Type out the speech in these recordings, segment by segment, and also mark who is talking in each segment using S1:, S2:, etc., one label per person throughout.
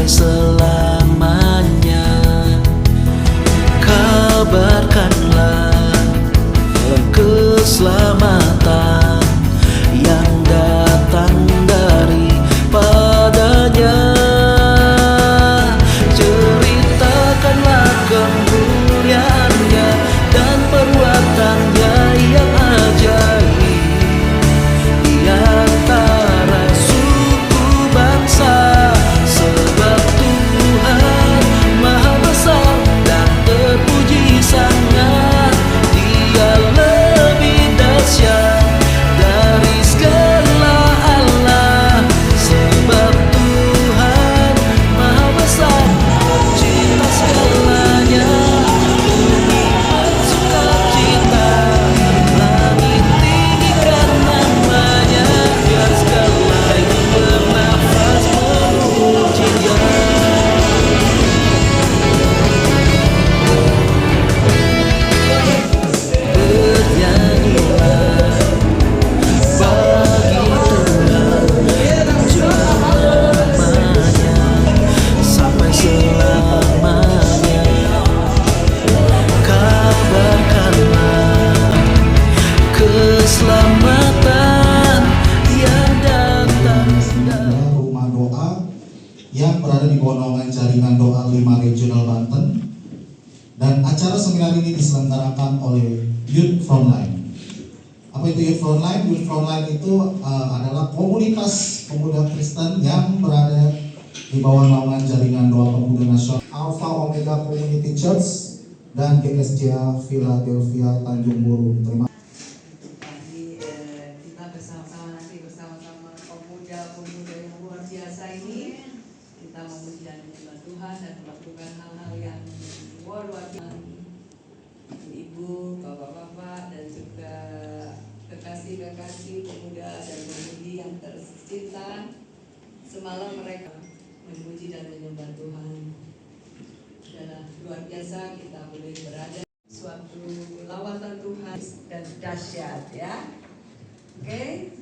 S1: selamanya. Kabarkanlah keselamatan yang datang daripadanya. Ceritakanlah kemuliaannya dan perbuatannya yang ajaib di antara suku bangsa. Sebab Tuhan Maha Besar dan terpuji sangat, Dia lebih dahsyat dari segala Allah. Sebab Tuhan Maha Besar mencipta segalanya, bumi bersukacita, langit tinggikan namanya, biar segala yang bernafas memujinya. Bernyanyilah bagi Tuhan, namanya sampai selamanya. Kabarkanlah keselamatan yang datang dari
S2: rumah doa yang berada di bawah naungan jaringan doa 5 Regional Banten, dan acara seminar ini diselenggarakan oleh Youth Frontline. Apa itu Youth Frontline? Youth Frontline itu adalah komunitas pemuda Kristen yang berada di bawah naungan jaringan doa pemuda nasional Alpha Omega Community Church dan GSJ Philadelphia Tanjung Buru. Terima kasih.
S3: Kita bersama-sama pemuda-pemuda yang luar biasa ini, kita memuji dan menyembah Tuhan dan melakukan hal-hal yang luar biasa. Ibu, bapak-bapak, dan juga kekasih-kekasih pemuda dan pemudi yang tercinta, semalam mereka memuji dan menyembah Tuhan. Dan luar biasa kita boleh berada suatu lawatan Tuhan dan dahsyat, ya. Oke.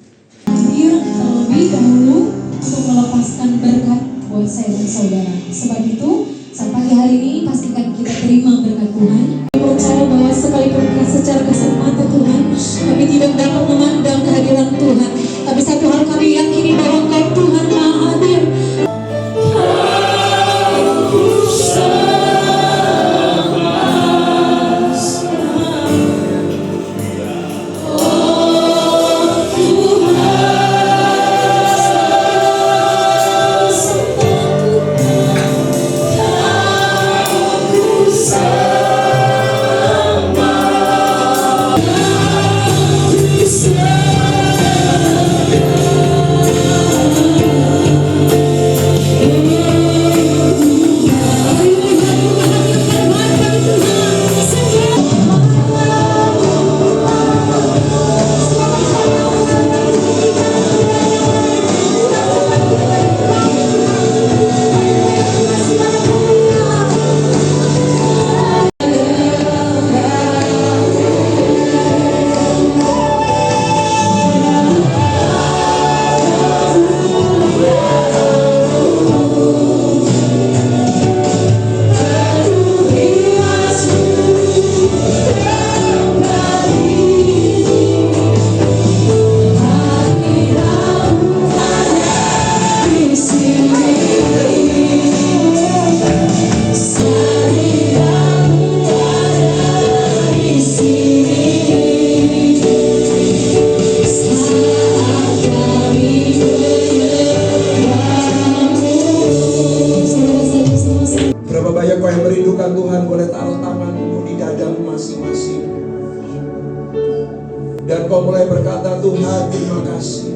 S4: Hadir terlebih dahulu untuk melepaskan berkat buat saya dan saudara. Sebab itu, saat pagi hari ini pastikan kita terima berkat Tuhan. Percaya bahwa sekalipun secara kasat mata Tuhan, kami tidak dapat memandang kehadiran Tuhan. Tapi satu hal kami yakini bahwa Engkau Tuhan Maha hadir.
S5: Berapa banyak kau yang merindukan Tuhan, boleh taruh tanganmu di dadamu masing-masing. Dan kau mulai berkata, Tuhan terima kasih.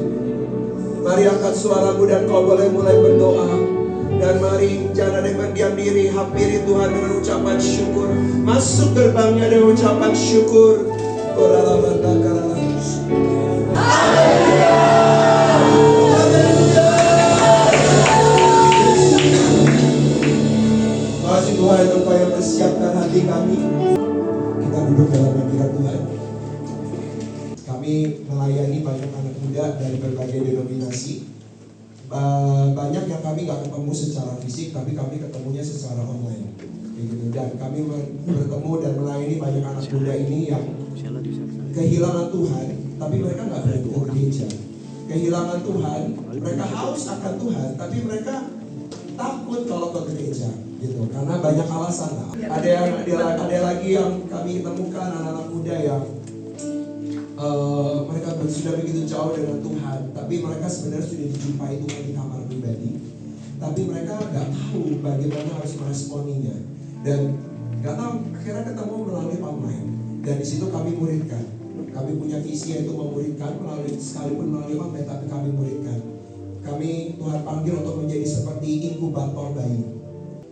S5: Mari angkat suaramu dan kau boleh mulai berdoa. Dan mari jangan ada yang berdiam diri, hampiri Tuhan dengan ucapan syukur. Masuk gerbangnya dengan ucapan syukur. Kasih Tuhan Engkau yang persiapkan hati kami. Kita duduk dalam hadirat Tuhan. Kami melayani banyak anak muda dari berbagai denominasi. Banyak yang kami nggak ketemu secara fisik, tapi kami ketemunya secara online. Gitu. Dan kami bertemu dan melayani banyak anak muda ini yang kehilangan Tuhan, tapi mereka nggak berani ke gereja. Kehilangan Tuhan, mereka haus akan Tuhan, tapi mereka takut kalau ke gereja, gitu. Karena banyak alasan. Ada lagi yang kami temukan anak-anak muda yang mereka sudah begitu jauh dengan Tuhan, tapi mereka sebenarnya sudah dijumpai Tuhan di kamar pribadi, tapi mereka nggak tahu bagaimana harus meresponinya, dan nggak tahu, akhirnya ketemu melalui online, dan di situ kami muridkan. Kami punya visi yaitu memuridkan sekalipun melalui online, tapi kami muridkan. Kami Tuhan panggil untuk menjadi seperti inkubator bayi,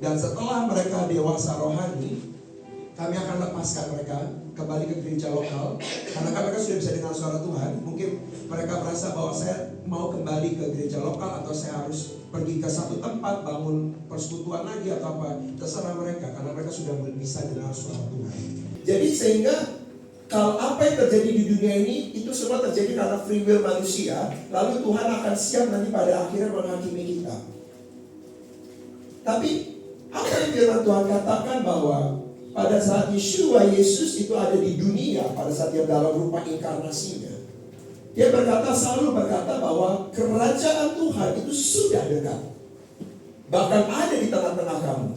S5: dan setelah mereka dewasa rohani, kami akan lepaskan mereka kembali ke gereja lokal, karena mereka sudah bisa dengar suara Tuhan. Mungkin mereka merasa bahwa saya mau kembali ke gereja lokal, atau saya harus pergi ke satu tempat bangun persekutuan lagi atau apa, terserah mereka, karena mereka sudah bisa dengar suara Tuhan. Jadi sehingga kalau apa yang terjadi di dunia ini itu semua terjadi karena free will manusia, lalu Tuhan akan siap nanti pada akhirnya menghakimi kita. Tapi apa yang firman Tuhan katakan bahwa pada saat Yesus itu ada di dunia, pada saat dia dalam rupa inkarnasinya, dia selalu berkata bahwa kerajaan Tuhan itu sudah dekat, bahkan ada di tengah-tengah kamu.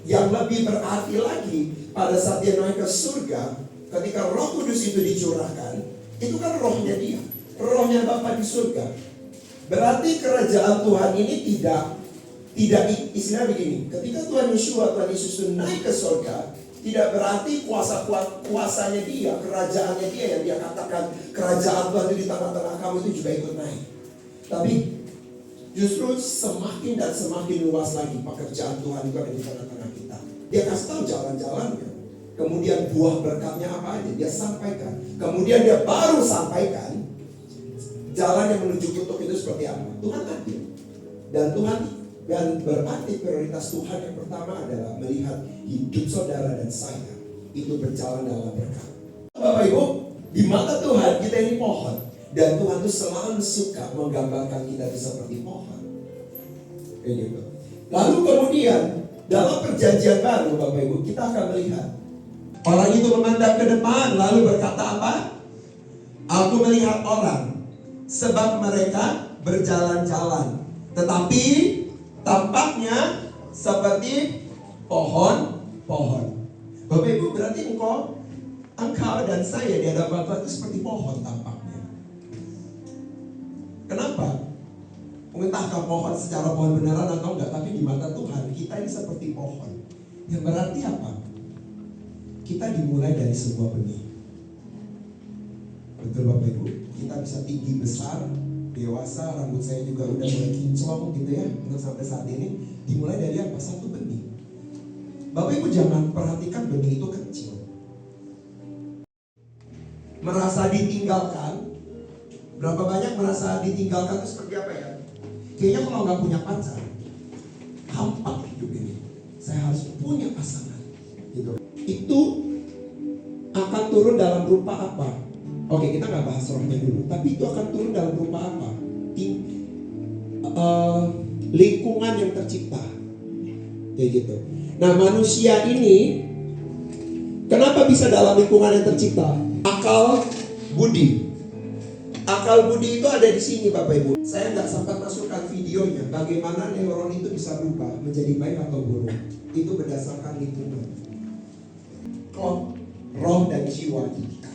S5: Yang lebih berarti lagi, pada saat dia naik ke surga, ketika Roh Kudus itu dicurahkan, itu kan rohnya dia, rohnya Bapa di surga. Berarti kerajaan Tuhan ini tidak istilah begini, ketika Tuhan Yesus itu naik ke surga, tidak berarti kuasanya dia, kerajaannya dia yang dia katakan kerajaan Tuhan itu di tengah-tengah kamu itu juga ikut naik. Tapi justru semakin dan semakin luas lagi pekerjaan Tuhan itu ada di tengah-tengah kita. Dia kasih tahu jalan-jalannya, kemudian buah berkatnya apa aja dia sampaikan, kemudian dia baru sampaikan jalan yang menuju kutuk itu seperti apa. Tuhan adil, dan berarti prioritas Tuhan yang pertama adalah melihat hidup saudara dan saya itu berjalan dalam berkat. Bapak Ibu, di mata Tuhan kita ini pohon, dan Tuhan itu selalu suka menggambarkan kita itu seperti pohon. Kayak gitu. Lalu kemudian dalam perjanjian baru, Bapak Ibu, kita akan melihat orang itu memandang ke depan lalu berkata apa? Aku melihat orang sebab mereka berjalan-jalan, tetapi tampaknya seperti pohon-pohon. Bapak Ibu, berarti engkau dan saya di hadapan Tuhan itu seperti pohon tampaknya. Kenapa? Entahkah pohon secara pohon beneran atau enggak, tapi di mata Tuhan kita ini seperti pohon. Yang berarti apa? Kita dimulai dari sebuah benih. Betul Bapak Ibu? Kita bisa tinggi besar, dewasa, rambut saya juga udah mulai kinclong gitu ya, untuk sampai saat ini. Dimulai dari apa? Satu benih. Bapak Ibu jangan perhatikan benih itu kecil. Merasa ditinggalkan, berapa banyak merasa ditinggalkan itu seperti apa ya? Kayaknya kalau nggak punya pacar, hampa hidup ini. Saya harus punya pasangan, gitu. Itu akan turun dalam rupa apa? Oke, kita nggak bahas rohnya dulu, tapi itu akan turun dalam rupa apa? Lingkungan yang tercipta, kayak gitu. Nah, manusia ini kenapa bisa dalam lingkungan yang tercipta? Akal budi. Akal budi itu ada di sini Bapak Ibu. Saya nggak sempat masukkan videonya bagaimana neuron itu bisa berubah menjadi baik atau buruk. Itu berdasarkan lingkungan. Klop, roh dan jiwa kita.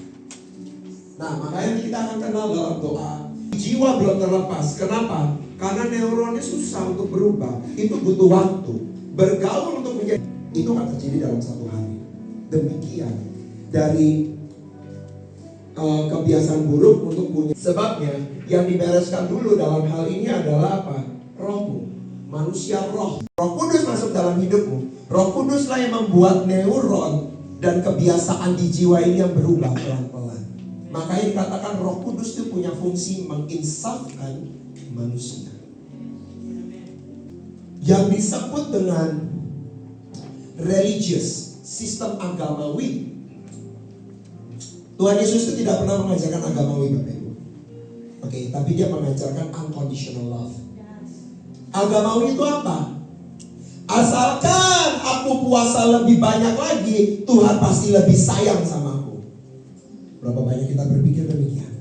S5: Nah, makanya kita akan kenal dalam doa. Jiwa belum terlepas. Kenapa? Karena neuronnya susah untuk berubah. Itu butuh waktu. Bergaul untuk menjadi, itu akan terjadi dalam satu hari. Demikian dari kebiasaan buruk untuk punya. Sebabnya yang dibereskan dulu dalam hal ini adalah apa? Rohmu, manusia roh. Roh Kudus masuk dalam hidupmu. Roh Kuduslah yang membuat neuron dan kebiasaan di jiwa ini yang berubah pelan-pelan. Makanya dikatakan Roh Kudus itu punya fungsi menginsafkan manusia. Yang disebut dengan religious, sistem agamawi. Tuhan Yesus itu tidak pernah mengajarkan agamawi Bapak Ibu. Oke, tapi dia mengajarkan unconditional love. Agamawi itu apa? Asalkan aku puasa lebih banyak lagi, Tuhan pasti lebih sayang sama aku. Berapa banyak kita berpikir demikian?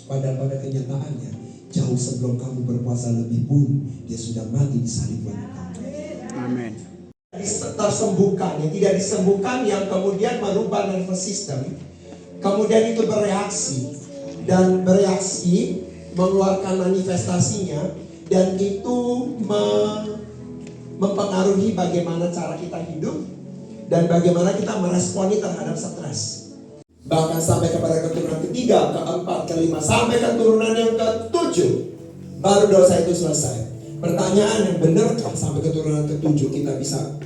S5: Padahal pada kenyataannya, jauh sebelum kamu berpuasa lebih pun, Dia sudah mati di salib bagi kamu.
S6: Amin.
S5: Tersembuhkan, yang tidak disembuhkan, yang kemudian merubah nervous system, kemudian itu bereaksi dan bereaksi mengeluarkan manifestasinya, dan itu mempengaruhi bagaimana cara kita hidup dan bagaimana kita meresponi terhadap stres. Bahkan sampai kepada keturunan ketiga, keempat, kelima, sampai keturunan yang ketujuh, baru dosa itu selesai. Pertanyaan yang benarkah sampai keturunan ketujuh kita bisa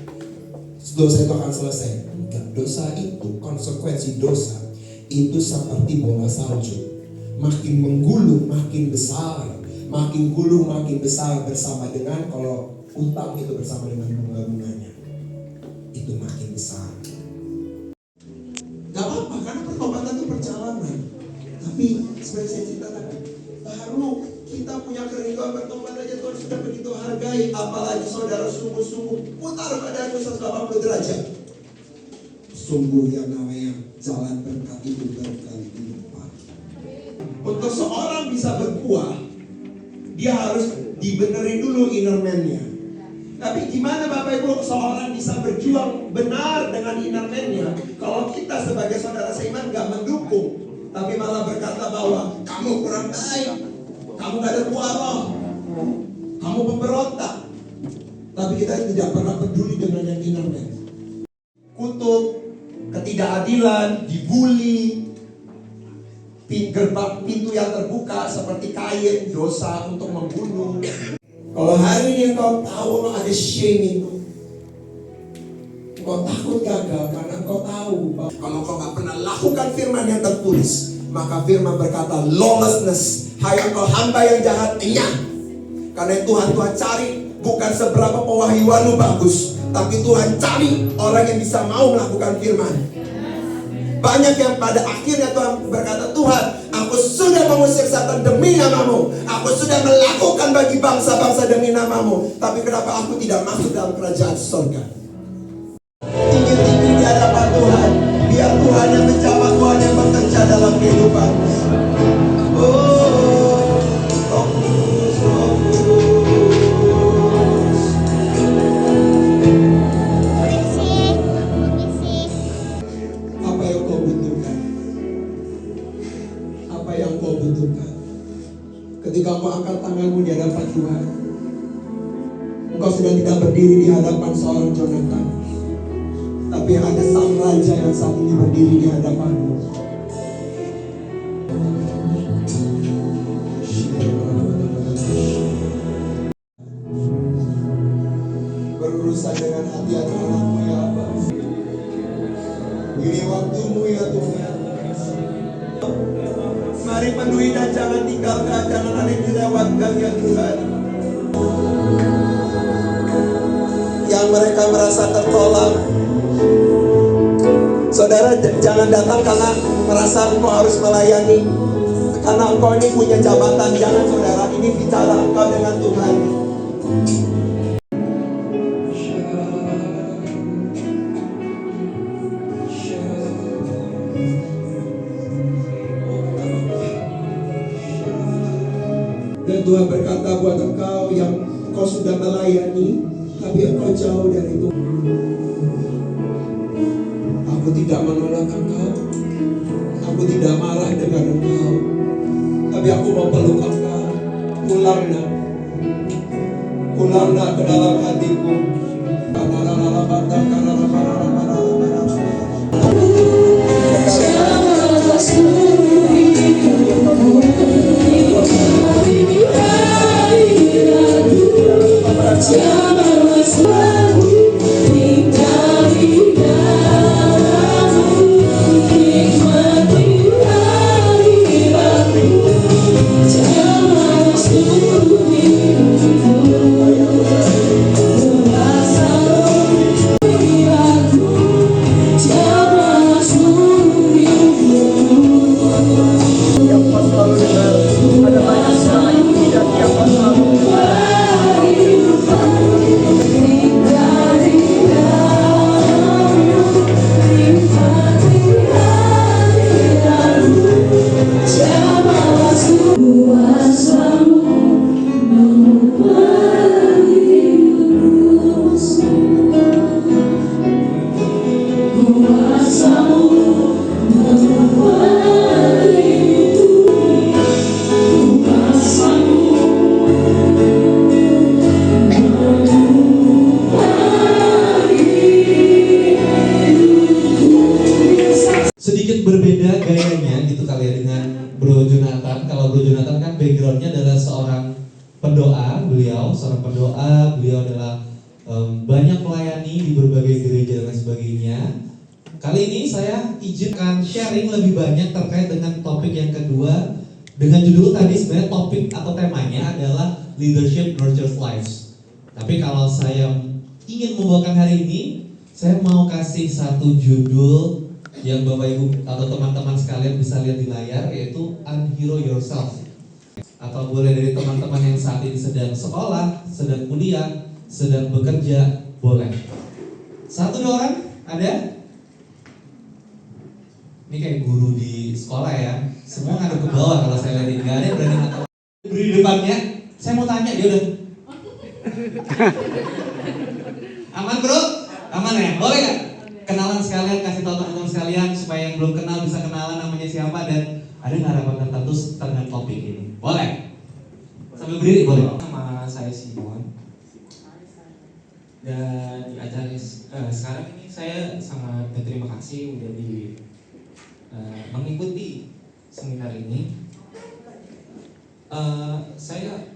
S5: dosa itu akan selesai? Enggak. Dosa itu, konsekuensi dosa itu seperti bola salju, makin menggulung makin besar, makin gulung makin besar, bersama dengan kalau utang itu bersama dengan bunga-bunganya itu makin besar. Gak apa-apa, karena pertobatan itu perjalanan. Tapi seperti saya ceritakan, baru kita punya kerinduan bertobat aja Tuhan sudah begitu hargai. Apalagi saudara sungguh-sungguh putar keadaanmu 180 derajat. Sungguh yang namanya jalan berkat itu berkali lipat. Untuk seorang bisa berbuah, dia harus dibenerin dulu inner man-nya. Tapi gimana Bapak Ibu seorang bisa berjuang benar dengan inner man-nya kalau kita sebagai saudara seiman gak mendukung, tapi malah berkata bahwa kamu kurang baik, kamu gak ada buah roh, kamu pemberontak, tapi kita tidak pernah peduli dengan yang inner man. Kutuk, ketidakadilan, dibully, gerbang pintu yang terbuka seperti Kain, dosa untuk membunuh. Kalau hari ini engkau tahu ada shame itu, engkau takut gagal karena engkau tahu bahwa kalau engkau gak pernah lakukan firman yang tertulis, maka firman berkata lawlessness, hai engkau hamba yang jahat, enyah. Karena Tuhan cari bukan seberapa pewahyuanmu bagus, tapi Tuhan cari orang yang bisa mau melakukan firman. Banyak yang pada akhirnya Tuhan berkata, Tuhan, aku sudah mengusir setan demi namamu, aku sudah melakukan bagi bangsa-bangsa demi namamu, tapi kenapa aku tidak masuk dalam kerajaan surga? Tinggi-tinggi di hadapan Tuhan, biar Tuhan yang menjawab, Tuhan yang bekerja dalam kehidupan. Ketika engkau angkat tanganmu di hadapan Tuhan, engkau sudah tidak berdiri di hadapan seorang Jonathan, tapi ada sang raja yang saat ini berdiri di hadapanmu. Berurusan dengan hati anak-anakmu ya Allah. Ini waktumu ya Tuhan. Mari penuhi dan jangan tinggalkan, jangan ada yang dilewatkan ya Tuhan. Yang mereka merasa tertolak, saudara jangan datang karena merasa engkau harus melayani, karena engkau ini punya jabatan. Jangan saudara, ini bicara engkau dengan Tuhan. Dan Tuhan berkata buat engkau yang kau sudah melayani, tapi engkau jauh dari itu. Aku tidak menolak engkau, aku tidak marah dengan engkau, tapi aku mau peluk engkau. Pulanglah ke dalam hatiku.
S6: pendeta, beliau adalah banyak melayani di berbagai gereja dan sebagainya. Kali ini saya izinkan sharing lebih banyak terkait dengan topik yang kedua, dengan judul tadi sebenarnya topik atau temanya adalah Leadership Nurtures Lives. Tapi kalau saya ingin membawakan hari ini, saya mau kasih satu judul yang Bapak Ibu atau teman-teman sekalian bisa lihat di layar, yaitu Unhero Yourself. Atau boleh dari teman-teman yang saat ini sedang sekolah, sedang kuliah, sedang bekerja, boleh. Satu dua orang ada? Ini kayak guru di sekolah ya, semua ngadep ke bawah kalau saya lihat, nggak ada yang berani ngatain. Beri di depannya, saya mau tanya dia udah. Aman bro? Aman ya? Boleh nggak? Kenalan sekalian, kasih tahu teman-teman sekalian supaya yang belum kenal bisa kenalan namanya siapa dan ada nggak harapan tertentu tentang topik ini? Boleh? Sambil berdiri boleh?
S7: Nama saya Simon. Dan di acara sekarang ini saya sangat berterima kasih udah mengikuti seminar ini. Saya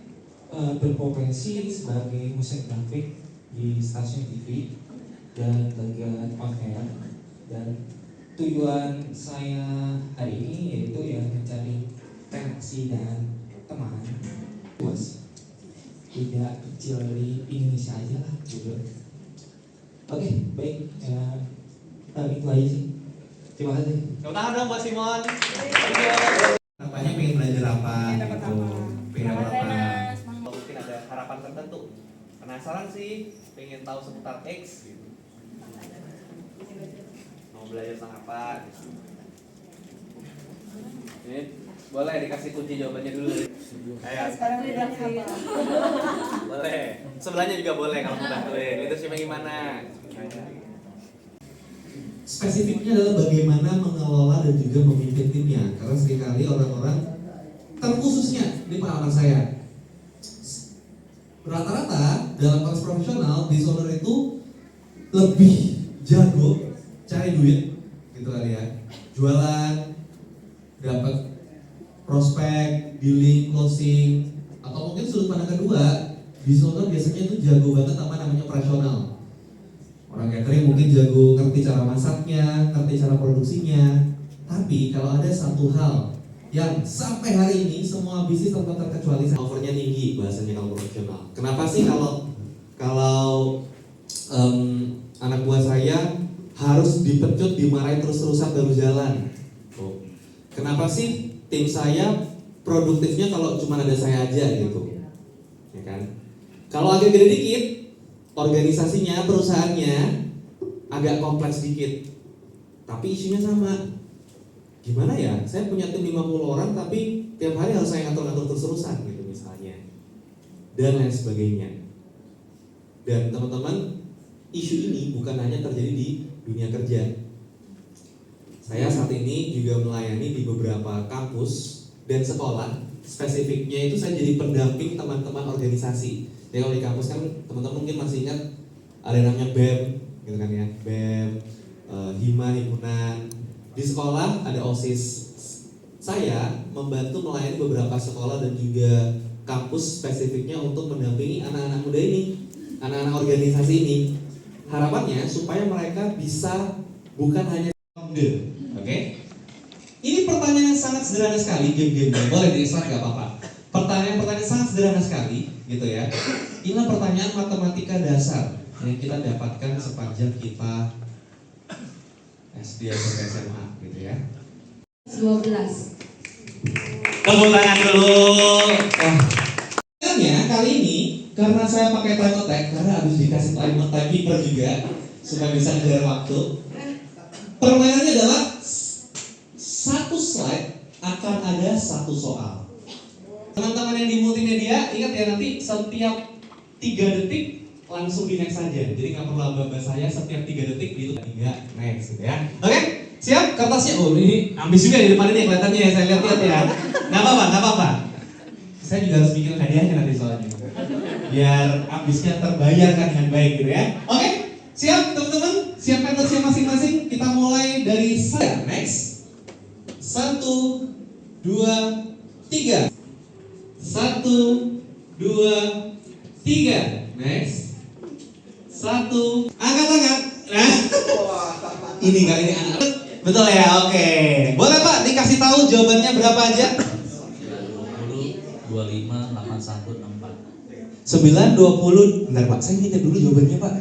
S7: berprofesi sebagai musik grafik di stasiun TV dan bagian on air, dan tujuan saya hari ini yaitu ya mencari reaksi dan teman luas, tidak kecil di Indonesia aja lah gitu. Oke, baik, itu aja sih. Terima kasih.
S6: Tepuk tangan dong buat Simon. Nampaknya pengen belajar apa gitu, pengen apa? Mungkin ada harapan tertentu. Penasaran sih, pengen tahu seputar X gitu. Mau belajar tentang apa gitu. Ini boleh dikasih kunci jawabannya dulu. Ayo.
S3: Sekarang leadership apa?
S6: Boleh. Sebelahnya juga boleh kalau mau bantuin. Leadershipnya gimana? Spesifiknya adalah bagaimana mengelola dan juga memimpin timnya. Karena seringkali orang-orang, terkhususnya di pengalaman saya, rata-rata dalam konteks profesional, business owner itu lebih jago cari duit, gitu kali ya. Jualan, dapat prospek, dealing, closing, atau mungkin sudut pandang kedua, business owner biasanya itu jago banget sama namanya operasional. Orang catering mungkin jago, ngerti cara masaknya, ngerti cara produksinya. Tapi kalau ada satu hal yang sampai hari ini semua bisnis tanpa terkecuali offernya tinggi, bahasanya kalau profesional. Kenapa sih kalau anak buah saya harus dipecut, dimarahin terus-terusan baru jalan? Kenapa sih tim saya produktifnya kalau cuma ada saya aja gitu? Ya kan? Kalau agak gede dikit, organisasinya, perusahaannya agak kompleks dikit, tapi isunya sama. Gimana ya, saya punya tim 50 orang tapi tiap hari harus saya ngatur-ngatur terus-terusan gitu misalnya, dan lain sebagainya. Dan teman-teman, isu ini bukan hanya terjadi di dunia kerja. Saya saat ini juga melayani di beberapa kampus dan sekolah. Spesifiknya itu saya jadi pendamping teman-teman organisasi. Jadi kalau di kampus kan teman-teman mungkin masih ingat ada namanya BEM, gitu kan ya, BEM, Hima, himpunan. Di sekolah ada OSIS. Saya membantu melayani beberapa sekolah dan juga kampus spesifiknya untuk mendampingi anak-anak muda ini, anak-anak organisasi ini. Harapannya supaya mereka bisa bukan hanya founder, oke? Ini pertanyaan yang sangat sederhana sekali, game-game boleh di-explain nggak apa-apa. Pertanyaan sangat sederhana sekali, gitu ya. Inilah pertanyaan matematika dasar yang kita dapatkan sepanjang kita SD atau SMA, gitu ya.
S4: 12.
S6: Tepuk tangan dulu. Kali ini karena saya pakai time attack, karena habis dikasih time keeper juga supaya bisa ngejar waktu. Permainannya adalah satu slide akan ada satu soal. Teman-teman yang di multimedia, ingat ya nanti setiap 3 detik langsung di next saja. Jadi nggak perlu aba-aba saya, setiap 3 detik itu 3 next gitu ya. Oke, siap? Kertasnya, oh ini ambis juga di depan ini kelihatannya ya, saya lihat ya. Nggak apa-apa. Saya juga harus bikin hadiahnya nanti soalnya. Biar ambisnya terbayarkan dengan baik gitu ya. Oke, siap teman-teman? Siapkan notes masing-masing. Kita mulai dari saya. Next. 1, 2, 3. 1, 2, 3. Next. Yes. 1, angkat tangan. Nah, ini kali ini anak. Betul ya, oke. Boleh Pak dikasih tahu jawabannya berapa aja?
S1: 25, 81, 64.
S6: 9, 20. Bentar Pak, saya minta dulu jawabannya Pak.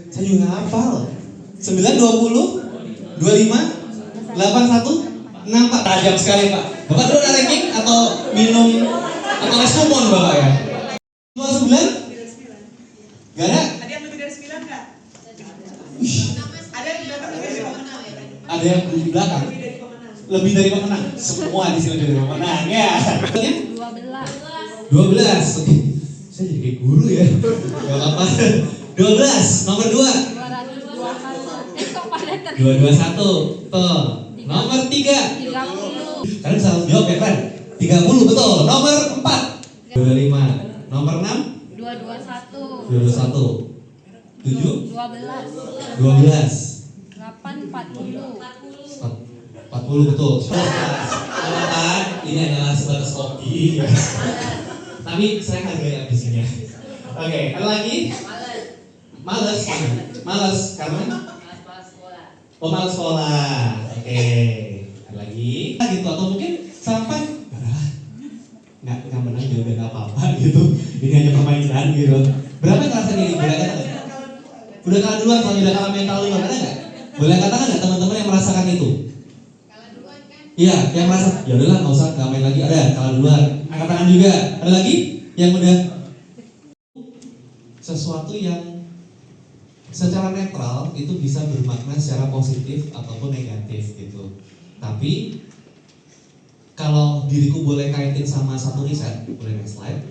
S6: Saya juga nggak hafal. 9, 20, 25, 81, 64. Tajam sekali Pak. Bapak dulu ada ranking atau minum atau es lemon Bapak ya? 29? Gak ada?
S8: Ada yang lebih dari 9 nggak? Ada yang di belakang lebih dari pemenang ya?
S6: Ada yang di belakang?
S8: Lebih dari pemenang.
S6: Lebih dari pemenang. Semua di sini lebih dari pemenang ya.
S4: 12.
S6: 12. Oke. Saya jadi kayak guru ya. Gak apa-apa. 12. Nomor 2.
S4: 221. Kok pada
S6: 221. Tuh. Nomor 3.
S4: 30.
S6: Kalian bisa jawab ya kan? 30 betul. Nomor 4. 25. Nomor 6.
S4: 221.
S6: 21. 7.
S4: 12.
S6: 12.
S4: 8, 40.
S6: 40 betul. Kan ini adalah sebatas hobi. Tapi saya hargai ambisinya. Oke, ada lagi? Males. Males karena? Oh, males sekolah. Oke. Ada lagi? Gitu atau mungkin sampai nggak menang juga nggak apa-apa gitu. Ini hanya permainan gitu. Berapa yang ngerasain ini? Udah kalah duluan, kalau udah kalah mental duluan, ada nggak? Boleh katakan nggak teman-teman yang merasakan itu?
S4: Kalah duluan kan?
S6: Iya, yang merasa ya udahlah nggak usah nggak main lagi. Ada kalah duluan, angkat tangan juga. Ada lagi yang udah sesuatu yang secara netral itu bisa bermakna secara positif ataupun negatif gitu. Tapi kalau diriku boleh kaitin sama satu riset, boleh next slide.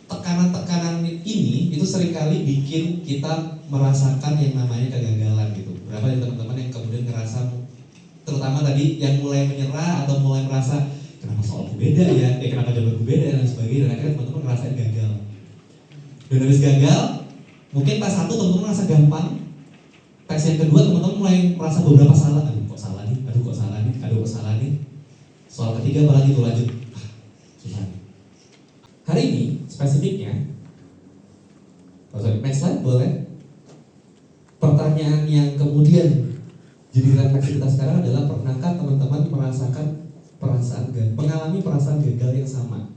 S6: Tekanan-tekanan ini itu seringkali bikin kita merasakan yang namanya kegagalan gitu. Berapa dari teman-teman yang kemudian ngerasa, terutama tadi yang mulai menyerah atau mulai merasa kenapa soalku beda ya, kenapa jawabanku beda dan sebagainya, dan akhirnya teman-teman ngerasain gagal. Dan habis gagal, mungkin tes 1 teman-teman merasa gampang, tes yang kedua teman-teman mulai merasa beberapa salah, aduh kok salah nih, aduh kok salah nih, aduh kok salah nih. Soal ketiga apalagi tuh lanjut, susah. Hari ini spesifiknya, next slide boleh. Pertanyaan yang kemudian jadi refleksi kita sekarang adalah, pernahkah teman-teman merasakan mengalami perasaan gagal yang sama?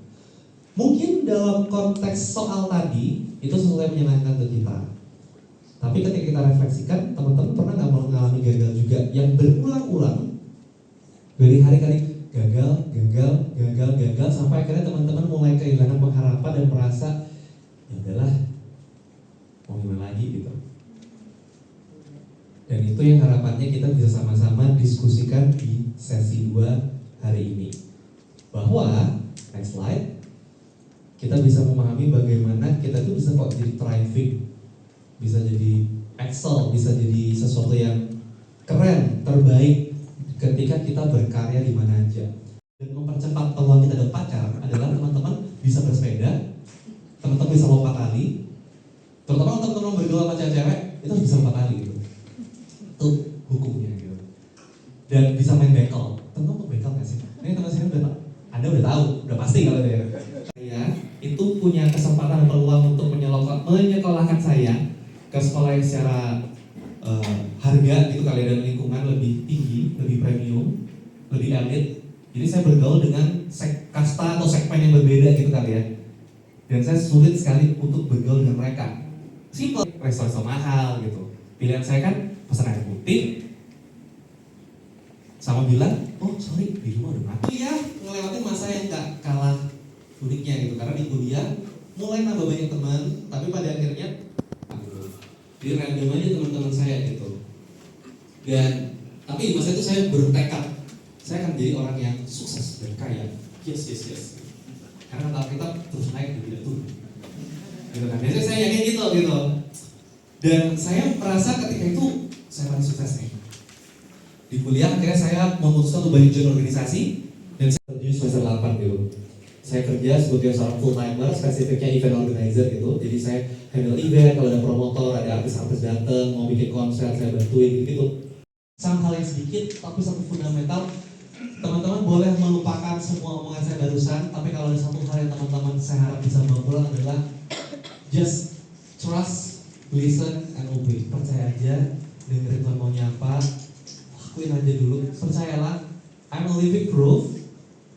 S6: Mungkin dalam konteks soal tadi itu sesuatu yang menyenangkan untuk kita. Tapi ketika kita refleksikan, teman-teman pernah nggak mengalami gagal juga yang berulang-ulang dari hari-hari, gagal sampai akhirnya teman-teman mulai kehilangan pengharapan dan merasa ya udahlah mau gimana lagi gitu. Dan itu yang harapannya kita bisa sama-sama diskusikan di sesi 2 hari ini. Bahwa next slide, kita bisa memahami bagaimana kita tuh bisa kok jadi thriving, bisa jadi excel, bisa jadi sesuatu yang keren, terbaik ketika kita berkarya di mana aja. Dan mempercepat peluang kita dapat pacar adalah teman-teman bisa bersepeda, teman-teman bisa lompat tali, terutama teman-teman bergaul sama cewek itu harus bisa lompat tali gitu. Itu hukumnya gitu. Dan bisa main bekel. Teman-teman bekel nggak sih? Ini teman saya Anda udah tahu, udah pasti kalau ya. Saya itu punya kesempatan peluang untuk menyekolahkan saya ke sekolah yang secara harga gitu kali, dan lingkungan lebih tinggi, lebih premium, lebih elit. Jadi saya bergaul dengan kasta atau segmen yang berbeda gitu kali ya. Dan saya sulit sekali untuk bergaul dengan mereka. Simple, restoran mahal gitu. Pilihan saya kan pesan air putih, sama bilang, oh sorry di rumah udah mati ya. Ngelewatin masa yang gak kalah uniknya gitu, karena di kuliah mulai nambah banyak teman, tapi pada akhirnya di random aja teman-teman saya gitu. Dan tapi masa itu saya bertekad, saya akan jadi orang yang sukses dan kaya. Yes. Karena kalau kita terus naik dan tidak turun. Gitu kan. Biasanya saya yakin gitu. Dan saya merasa ketika itu saya paling sukses nih. Di kuliah akhirnya saya memutuskan untuk join organisasi dan saya kerja semester 8 gitu. Saya kerja sebagai seorang full timer, spesifiknya event organizer gitu. Jadi saya handle event, kalau ada promotor, ada artis-artis datang, mau bikin konser, saya bantuin gitu. Sama hal yang sedikit, tapi satu fundamental. Teman-teman boleh melupakan semua omongan saya barusan, tapi kalau ada satu hal yang teman-teman saya harap bisa bawa pulang adalah just trust, listen, and obey. Percaya aja, dengerin Tuhan maunya apa, lakuin aja dulu. Percayalah, I'm a living proof,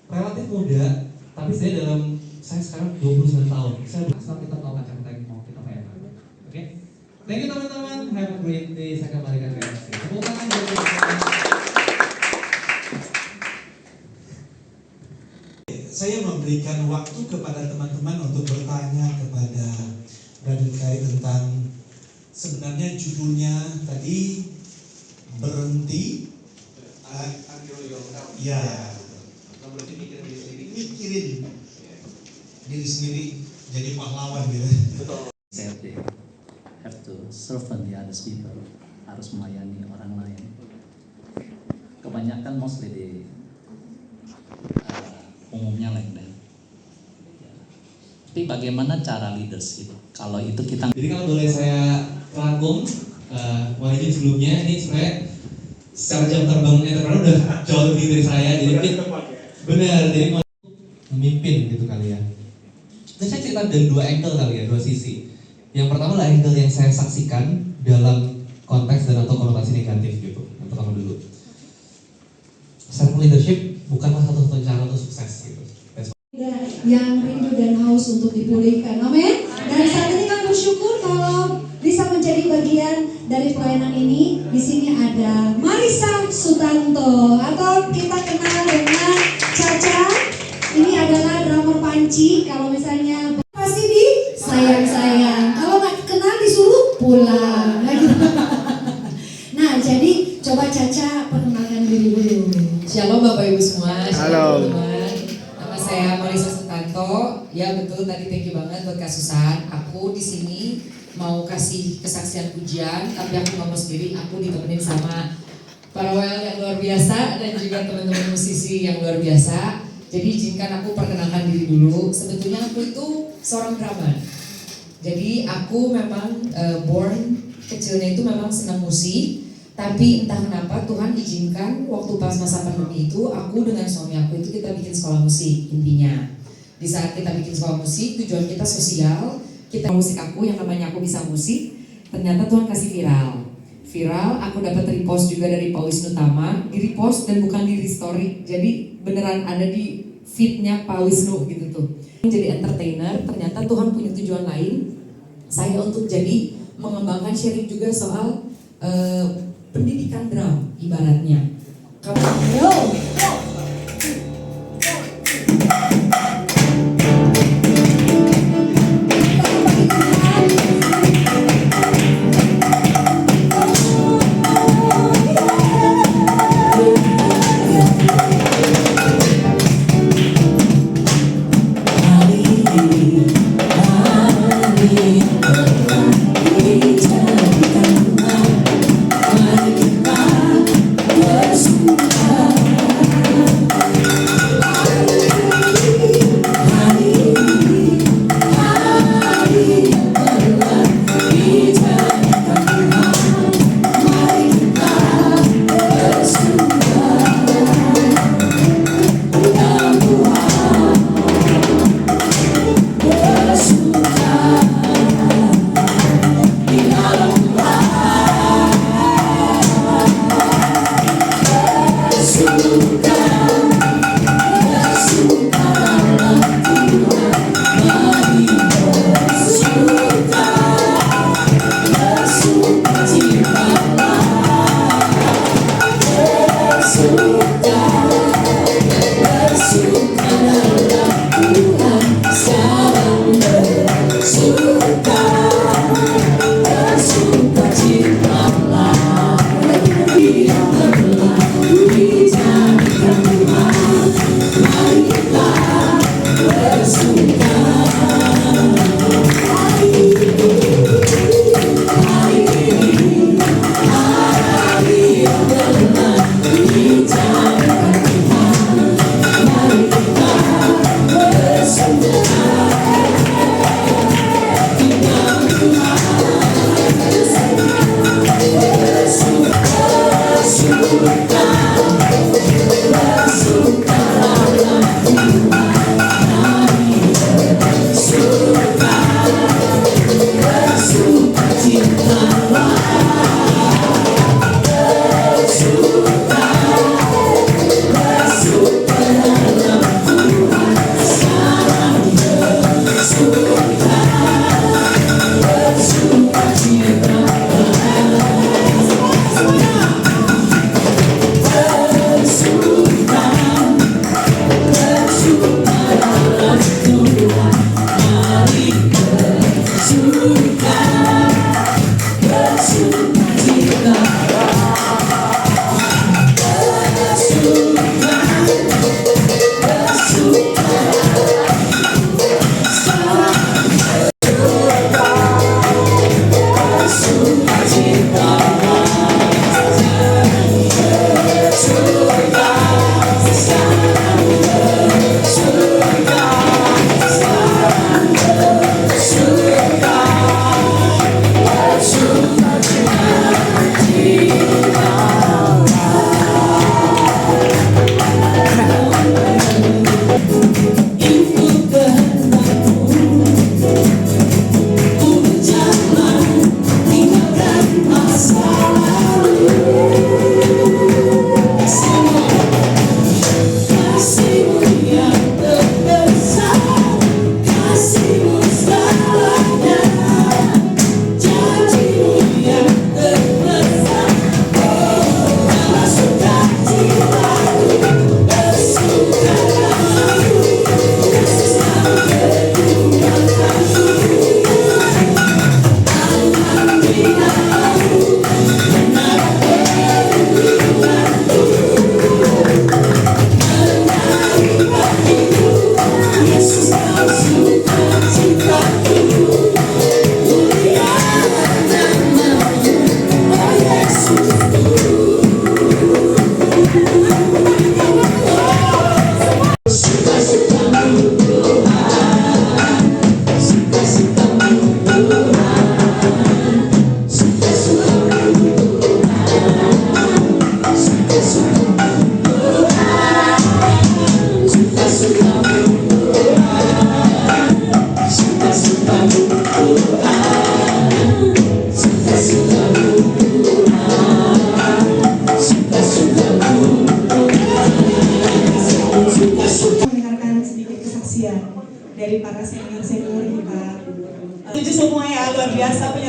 S6: relatif muda, tapi saya sekarang 29 tahun. Asal kita tahu kata-kata yang mau kita bayangkan. Oke? Thank you teman-teman, have a great day. Saya kembalikan ke MC. Tepuk tangan buat teman-teman.
S9: Saya memberikan waktu kepada teman-teman untuk bertanya kepada Brother Kai tentang sebenarnya judulnya tadi berhenti ya mikirin diri sendiri jadi pahlawan gitu.
S1: They have to serve the other people, harus melayani orang lain. Kebanyakan mostly di umumnya like that. Ya. Tapi bagaimana cara leadership? Kalau itu kita.
S6: Jadi kalau boleh saya rangkum, wajib sebelumnya ini sebenarnya secara jam terbang entrepreneur udah jauh lebih dari saya. Jadi mungkin benar, jadi mau memimpin gitu kali ya. Dan saya cerita dari dua angle kali ya, dua sisi. Yang pertama adalah angle yang saya saksikan dalam konteks dan atau konotasi negatif gitu. Yang pertama dulu. Self leadership bukanlah satu-satunya cara untuk sukses gitu.
S4: Yang rindu dan haus untuk dipulihkan, amin. Dan saat ini kami bersyukur kalau bisa menjadi bagian dari pelayanan ini. Di sini ada Marisa Sutanto atau kita kenal dengan Caca. Ini adalah drummer panci. Kalau misalnya pasti di sayang-sayang. Kalau nggak kenal disuruh pulang. Nah, jadi coba Caca perkenalkan diri dulu.
S3: Shalom Bapak Ibu semua.
S5: Halo.
S3: Teman-teman. Nama saya Marisa Sutanto. Ya betul, tadi thank you banget buat Kak Susan. Aku di sini mau kasih kesaksian pujian, tapi aku nggak mau sendiri. Aku ditemenin sama para WL yang luar biasa dan juga teman-teman musisi yang luar biasa. Jadi izinkan aku perkenalkan diri dulu. Sebetulnya aku itu seorang drummer. Jadi aku memang born kecilnya itu memang senang musik. Tapi entah kenapa Tuhan izinkan waktu pas masa pandemi itu aku dengan suami aku itu kita bikin sekolah musik intinya. Di saat kita bikin sekolah musik tujuan kita sosial, kita musik aku yang namanya Aku Bisa Musik, ternyata Tuhan kasih viral. Viral, aku dapat repost juga dari Pak Wisnu Tama, di repost dan bukan di restory. Jadi beneran ada di feednya Pak Wisnu gitu tuh. Jadi entertainer, ternyata Tuhan punya tujuan lain. Saya untuk jadi mengembangkan sharing juga soal pendidikan drum ibaratnya.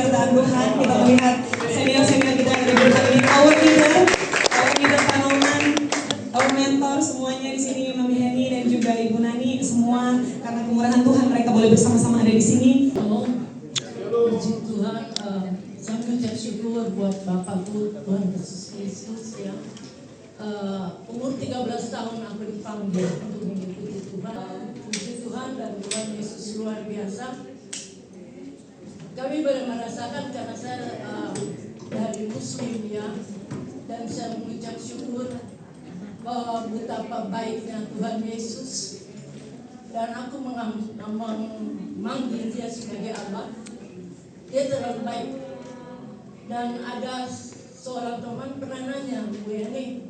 S8: penyertaan Tuhan. Kita melihat senior-senior kita yang ada di depan ini, our leader Pak Norman, our mentor semuanya di sini, Mami Heni dan juga Ibu Nani, semua karena kemurahan Tuhan mereka boleh bersama-sama ada di sini.
S10: Puji Tuhan, saya mengucap syukur buat Bapakku Tuhan Yesus Kristus ya. Umur 13 tahun aku dipanggil untuk mengikuti Tuhan. Puji Tuhan dan Tuhan Yesus luar biasa. Kami boleh merasakan karena saya dari Muslim ya, dan saya mengucap syukur bahwa betapa baiknya Tuhan Yesus, dan aku memanggil Dia sebagai Allah. Dia terlalu baik. Dan ada seorang teman pernah nanya, Bu Yani,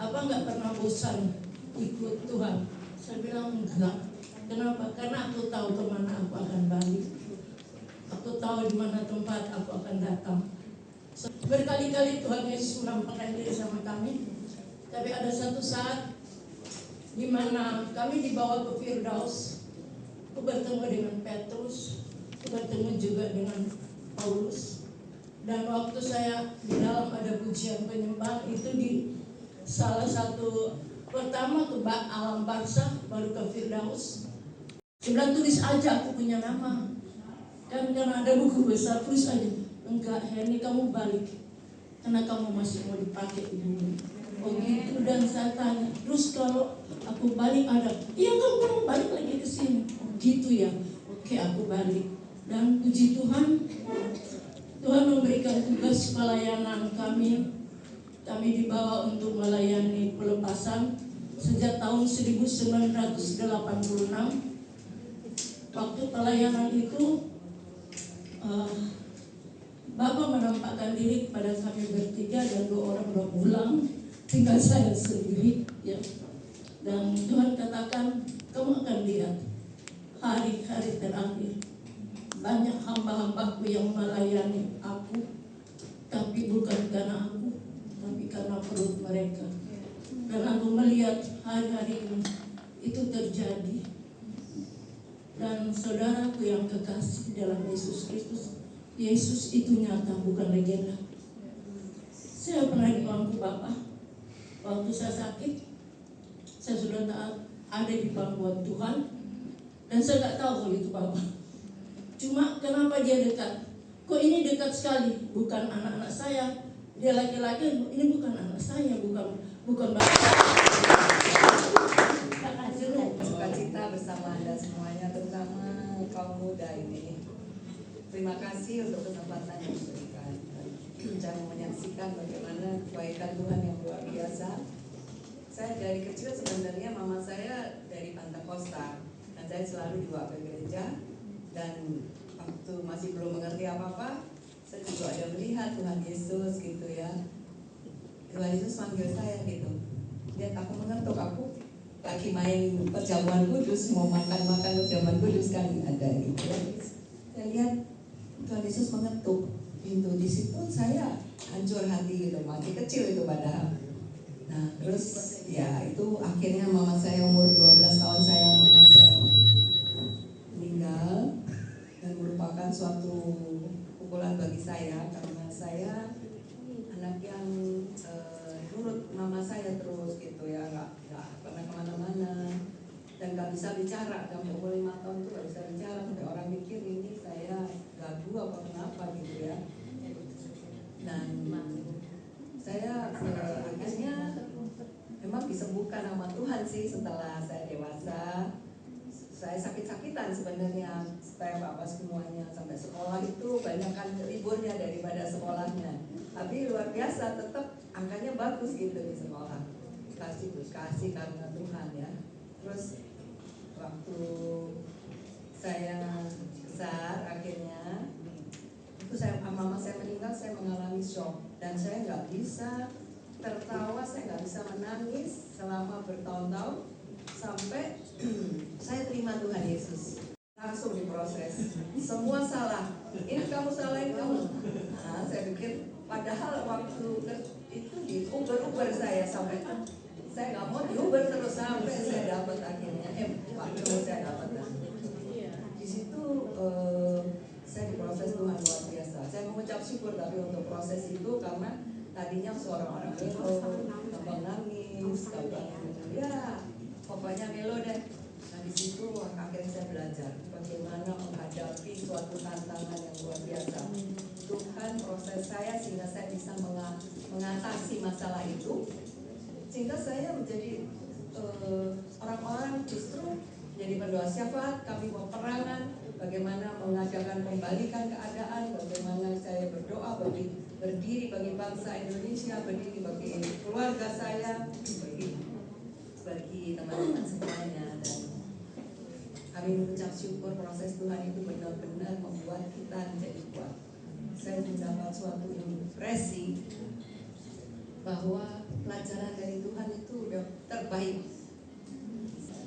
S10: apa nggak pernah bosan ikut Tuhan? Saya bilang enggak. Kenapa? Karena aku tahu kemana aku akan balik. Aku tahu di mana tempat aku akan datang. Berkali-kali Tuhan Yesus menampakkan diri sama kami. Tapi ada satu saat di mana kami dibawa ke Firdaus. Aku bertemu dengan Petrus, aku bertemu juga dengan Paulus. Dan waktu saya di dalam ada pujian penyembahan itu di salah satu pertama ke alam barzah, baru ke Firdaus. Sebelah tulis aja aku punya nama. Dan karena ada buku besar tulis aja, enggak Heni kamu balik karena kamu masih mau dipakai di bumi. Oh gitu, dan saya tanya, terus kalau aku balik ada, iya kamu balik lagi ke sini. Oh gitu ya, oke aku balik. Dan puji Tuhan, Tuhan memberikan tugas pelayanan kami. Kami dibawa untuk melayani pelepasan sejak tahun 1986. Waktu pelayanan itu, Bapak menampakkan diri kepada kami bertiga dan 2 orang udah pulang, tinggal saya sendiri. Ya. Dan Tuhan katakan, kamu akan lihat hari-hari terakhir banyak hamba-hambaku yang melayani aku, tapi bukan karena aku, tapi karena perut mereka. Dan aku melihat hari-hari ini itu terjadi. Dan saudaraku yang kekasih dalam Yesus Kristus, Yesus itu nyata, bukan legenda. Saya pernah di bangku Bapak. Waktu saya sakit, saya sudah ada di pangkuan Tuhan, dan saya nggak tahu kalau itu Bapak. Cuma kenapa dia dekat? Kok ini dekat sekali? Bukan anak-anak saya. Dia laki-laki, ini bukan anak saya, bukan Bapak.
S3: Sukacita bersama Anda semuanya, terutama kaum muda ini. Terima kasih untuk kesempatan yang diberikan. Saya mau menyaksikan bagaimana kebaikan Tuhan yang luar biasa. Saya dari kecil sebenarnya mama saya dari Pantekosta, dan saya selalu dibawa ke gereja. Dan waktu masih belum mengerti apa-apa, saya juga ada melihat Tuhan Yesus gitu ya. Tuhan Yesus manggil saya gitu. Lihat aku mengetuk, aku lagi main perjamuan kudus, mau makan perjamuan kudus kan ada gitu ya. Saya lihat Tuhan Yesus mengetuk pintu, di situ saya hancur hati gitu, masih kecil itu padahal. Nah terus ya itu akhirnya mama saya umur 12 tahun mama saya meninggal, dan merupakan suatu pukulan bagi saya karena saya anak yang nurut mama saya terus gitu ya, nggak pernah kemana-mana dan nggak bisa bicara. Sampai umur 5 tahun tuh nggak bisa bicara, sampai orang mikir ini saya gagu apa kenapa gitu ya. Dan saya akhirnya memang disembuhkan sama Tuhan sih setelah saya dewasa. Saya sakit-sakitan sebenarnya, supaya bapak semuanya sampai sekolah itu banyak kan liburnya daripada sekolahnya. Tapi luar biasa, tetap angkanya bagus gitu di sekolah. Kasih karena Tuhan ya. Terus waktu saya besar akhirnya itu mama saya meninggal, saya mengalami shock dan saya nggak bisa tertawa, saya nggak bisa menangis selama bertahun-tahun. Sampai saya terima Tuhan Yesus, langsung diproses, semua salah, ini kamu salah, ini kamu. Nah, saya pikir padahal waktu itu di Uber saya sampai saya nggak mau di Uber terus sampai saya dapat akhirnya waktu saya dapat. Di situ saya diproses Tuhan luar biasa. Saya mengucap syukur tapi untuk proses itu karena tadinya seorang orang melo, gampang nangis, gampang ya pokoknya melo deh. Nah di situ akhirnya saya belajar bagaimana menghadapi suatu tantangan yang luar biasa. Tuhan proses saya sehingga saya bisa mengatasi masalah itu, sehingga saya menjadi orang-orang justru jadi pendoa syafaat, kami peperangan, bagaimana mengadakan pembalikan keadaan, bagaimana saya berdoa berdiri bagi bangsa Indonesia, berdiri bagi keluarga saya, bagi teman-teman semuanya. Dan kami mengucap syukur proses Tuhan itu benar-benar membuat kita menjadi kuat. Saya mendapat suatu impresi bahwa pelajaran dari Tuhan itu udah terbaik.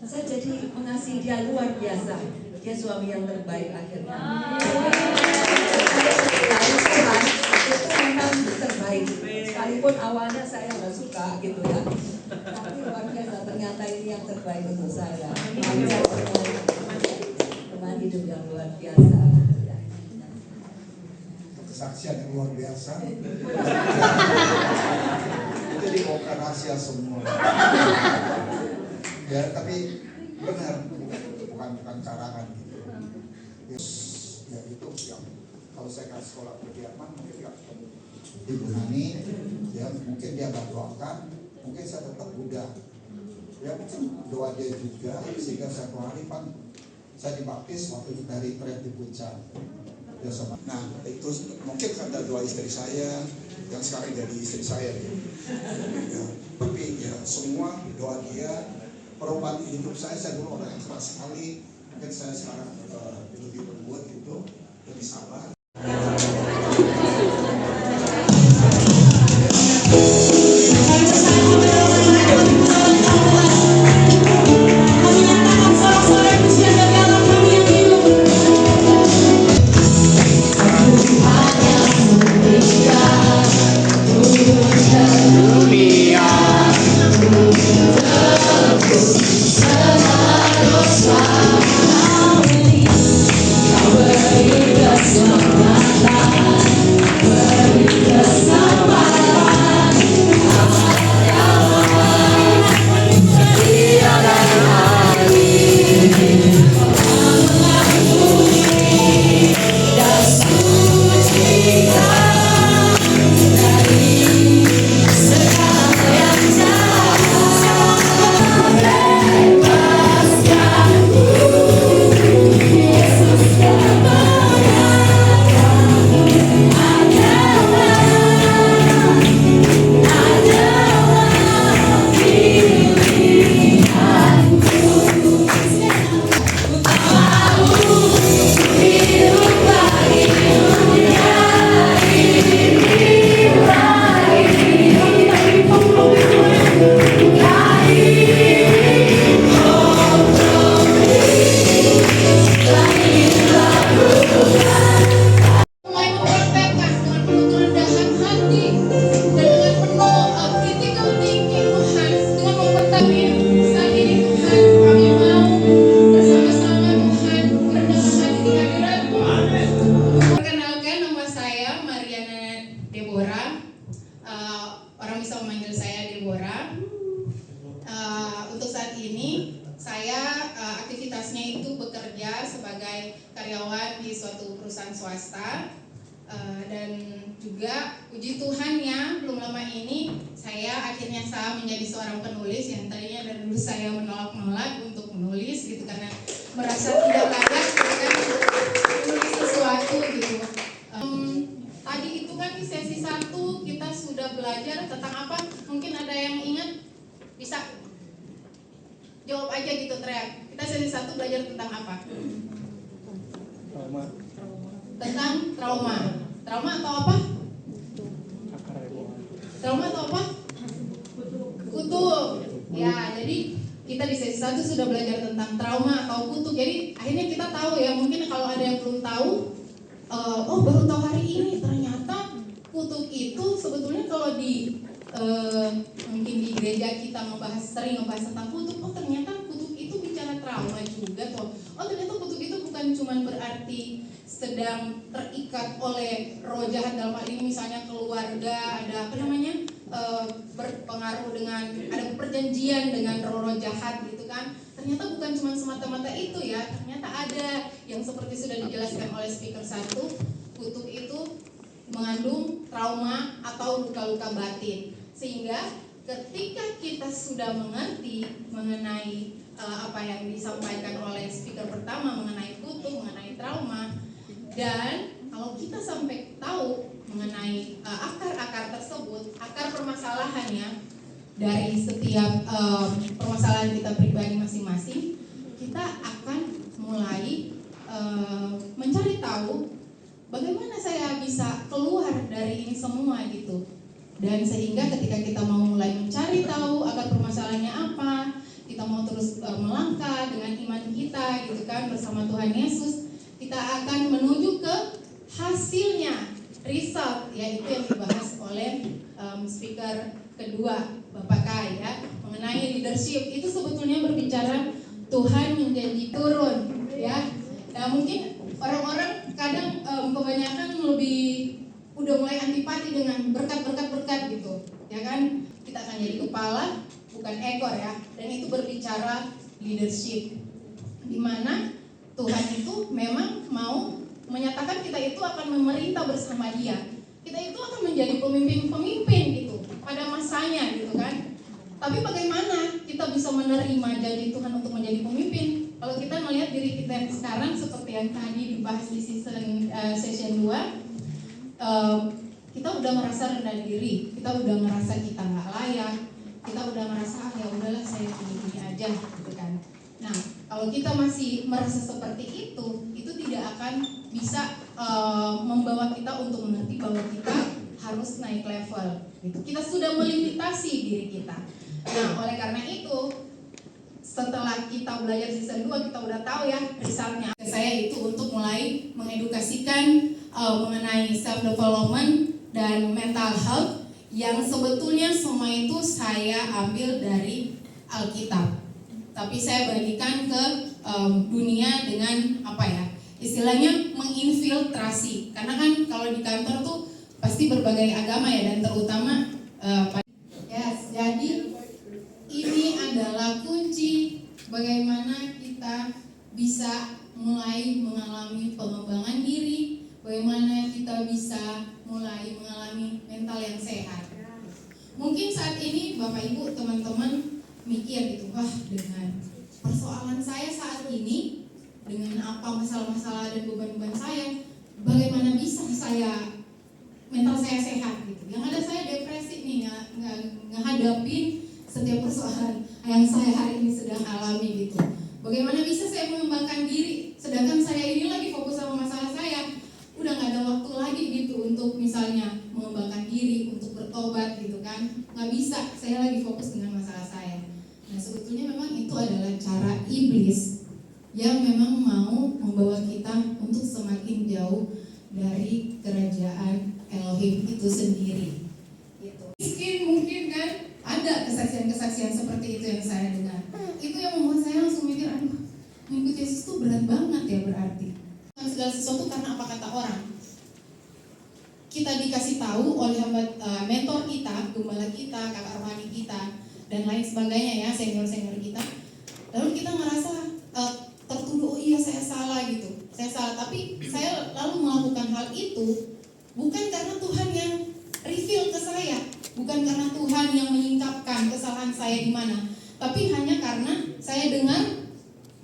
S3: Saya jadi mengasihi dia luar biasa. Dia suami yang terbaik akhirnya. Tuhan itu memang terbaik. Sekalipun awalnya saya nggak suka gitu ya, tapi luar biasa ternyata ini yang terbaik untuk saya. Teman hidup yang luar biasa.
S11: Kesaksian yang luar biasa. Itu dibongkar rahasia semua. Ya, tapi benar bukan karangan gitu. Ya itu yang kalau saya kasih sekolah perdiaman mungkin nggak ketemu Ibu Nani, ya mungkin dia nggak doakan, mungkin saya tetap Buddha. Ya mungkin doa dia juga sehingga satu hari kan saya dibaptis waktu itu dari tren di Puncak. Ya sama. Nah itu mungkin karena doa istri saya yang sekarang jadi istri saya. Ya, tapi ya semua doa dia. Perubahan hidup saya dulu orang yang keras sekali, mungkin saya sekarang lebih berbuat gitu, lebih sabar.
S12: karyawan di suatu perusahaan swasta, dan juga puji Tuhan ya belum lama ini saya akhirnya menjadi seorang penulis yang tadinya dari dulu saya menolak untuk menulis gitu karena merasa tidak layak kan menulis sesuatu gitu. Tadi itu kan di sesi 1 kita sudah belajar tentang apa? Mungkin ada yang ingat? Bisa jawab aja gitu, teriak. Kita sesi 1 belajar tentang apa? Tentang trauma. Trauma atau apa? Trauma atau apa? Kutuk. Ya, jadi kita di sesi 1 sudah belajar tentang trauma atau kutuk. Jadi akhirnya kita tahu ya, mungkin kalau ada yang belum tahu, oh baru tahu hari ini ternyata kutuk itu sebetulnya kalau di mungkin di gereja kita sering membahas tentang kutuk, oh ternyata kutuk itu bicara trauma juga toh. Oh ternyata kutuk itu bukan cuma berarti sedang terikat oleh roh jahat, dalam hal ini misalnya keluarga, ada berpengaruh dengan, ada perjanjian dengan roh-roh jahat gitu kan. Ternyata bukan cuma semata-mata itu ya, ternyata ada yang seperti sudah dijelaskan oleh speaker 1, kutuk itu mengandung trauma atau luka-luka batin. Sehingga ketika kita sudah mengerti mengenai apa yang disampaikan oleh speaker pertama mengenai kutuk, mengenai trauma, dan kalau kita sampai tahu mengenai akar-akar tersebut, akar permasalahannya dari setiap permasalahan kita pribadi masing-masing, kita akan mulai mencari tahu bagaimana saya bisa keluar dari ini semua gitu. Dan sehingga ketika kita mau mulai mencari tahu akar permasalahannya apa, kita mau terus melangkah dengan iman kita gitu kan bersama Tuhan Yesus, kita akan menuju ke hasilnya, result, yaitu yang dibahas oleh speaker kedua, Bapak Kai ya, mengenai leadership. Itu sebetulnya berbicara Tuhan menjanji turun ya. Nah mungkin orang-orang kadang kebanyakan lebih udah mulai antipati dengan berkat gitu ya kan. Kita akan jadi kepala bukan ekor ya, dan itu berbicara leadership, dimana Tuhan itu memang mau menyatakan kita itu akan memerintah bersama Dia, kita itu akan menjadi pemimpin gitu pada masanya gitu kan. Tapi bagaimana kita bisa menerima janji Tuhan untuk menjadi pemimpin kalau kita melihat diri kita yang sekarang seperti yang tadi dibahas di session 2, kita udah merasa rendah diri, kita udah merasa kita nggak layak, kita udah merasa ya udahlah saya gini aja gitu kan. Nah kalau kita masih merasa seperti itu tidak akan bisa membawa kita untuk mengerti bahwa kita harus naik level gitu. Kita sudah melimitasi diri kita. Nah oleh karena itu setelah kita belajar season 2 kita udah tahu ya resultnya. Saya itu untuk mulai mengedukasikan mengenai self development dan mental health yang sebetulnya semua itu saya ambil dari Alkitab, tapi saya bagikan ke dunia dengan apa ya, istilahnya menginfiltrasi, karena kan kalau di kantor tuh pasti berbagai agama ya, dan terutama yes, jadi ini adalah kunci bagaimana kita bisa mulai mengalami pengembangan diri, bagaimana kita bisa mulai mengalami mental yang sehat. Mungkin saat ini Bapak Ibu teman-teman mikir gitu, wah dengan persoalan saya saat ini, dengan apa masalah-masalah dan beban-beban saya, bagaimana bisa saya mental saya sehat gitu. Yang ada saya depresi nih, ngehadapin setiap persoalan yang saya hari ini sedang alami gitu. Bagaimana bisa saya mengembangkan diri sedangkan saya ini lagi fokus sama masalah saya, udah nggak ada waktu lagi gitu untuk misalnya mengembangkan diri, untuk bertobat gitu kan, nggak bisa, saya lagi fokus dengan masalah saya. Nah sebetulnya memang itu adalah cara iblis yang memang mau membawa kita untuk semakin jauh dari kerajaan Elohim itu sendiri gitu. Mungkin kan ada kesaksian-kesaksian seperti itu yang saya dengar, itu yang membuat saya langsung mikir, aduh mengikuti Yesus itu berat banget ya berarti. Segala sesuatu karena apa kata orang. Kita dikasih tahu oleh mentor kita, gembala kita, kakak rohani kita, dan lain sebagainya ya, senior-senior kita. Lalu kita ngerasa tertuduh, oh iya saya salah gitu, saya salah. Tapi saya lalu melakukan hal itu bukan karena Tuhan yang reveal ke saya, bukan karena Tuhan yang menyingkapkan kesalahan saya di mana, tapi hanya karena saya dengar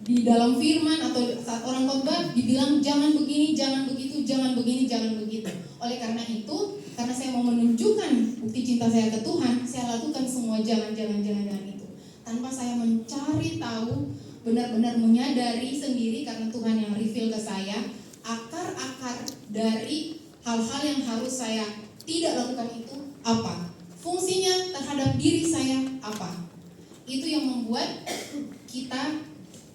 S12: di dalam firman atau saat orang khotbah dibilang jangan begini, jangan begitu, jangan begini, jangan begitu. Oleh karena itu, karena saya mau menunjukkan bukti cinta saya ke Tuhan, saya lakukan semua jangan itu. Tanpa saya mencari tahu, benar-benar menyadari sendiri karena Tuhan yang reveal ke saya akar-akar dari hal-hal yang harus saya tidak lakukan itu apa? Fungsinya terhadap diri saya apa? Itu yang membuat kita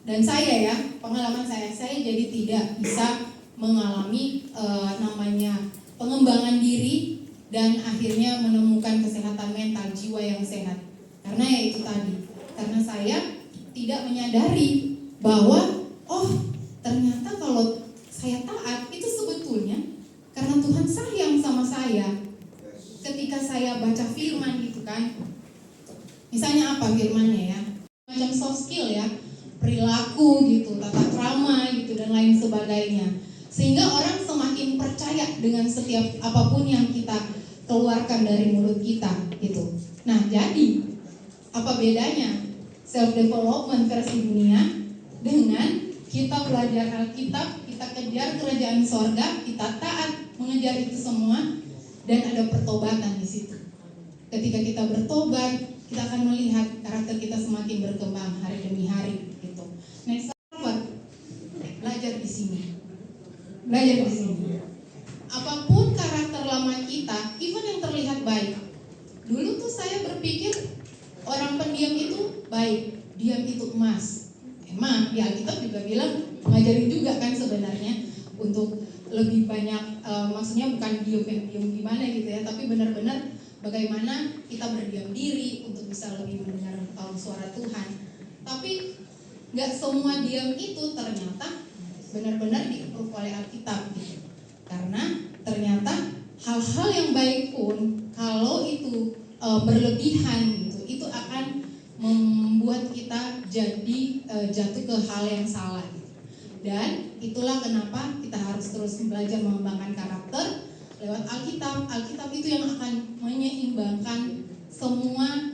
S12: dan saya ya, pengalaman saya jadi tidak bisa mengalami namanya pengembangan diri dan akhirnya menemukan kesehatan mental jiwa yang sehat. Karena ya itu tadi, karena saya tidak menyadari bahwa oh ternyata kalau saya taat itu sebetulnya Tuhan sayang sama saya. Ketika saya baca firman gitu kan, misalnya apa firmannya ya, macam soft skill ya, perilaku gitu, tata krama gitu dan lain sebagainya. Sehingga orang semakin percaya dengan setiap apapun yang kita keluarkan dari mulut kita gitu. Nah, jadi apa bedanya self development versi dunia dengan kita belajar Alkitab, kita kejar kerajaan sorga, kita taat mengejar itu semua, dan ada pertobatan di situ. Ketika kita bertobat, kita akan melihat karakter kita semakin berkembang hari demi hari gitu. Next apa? Belajar di sini. Belajar di sini. Apapun karakter lama kita, even yang terlihat baik. Dulu tuh saya berpikir orang pendiam itu baik, diam itu emas. Emang ya Alkitab juga bilang ngajarin juga kan sebenarnya untuk lebih banyak, maksudnya bukan diam gimana gitu ya, tapi benar-benar bagaimana kita berdiam diri untuk bisa lebih mendengar suara Tuhan. Tapi nggak semua diam itu ternyata benar-benar di-approve oleh Alkitab gitu. Karena ternyata hal-hal yang baik pun kalau itu berlebihan gitu, itu akan membuat kita jadi jatuh ke hal yang salah gitu. Dan itulah kenapa kita harus terus belajar mengembangkan karakter lewat Alkitab. Alkitab itu yang akan menyeimbangkan semua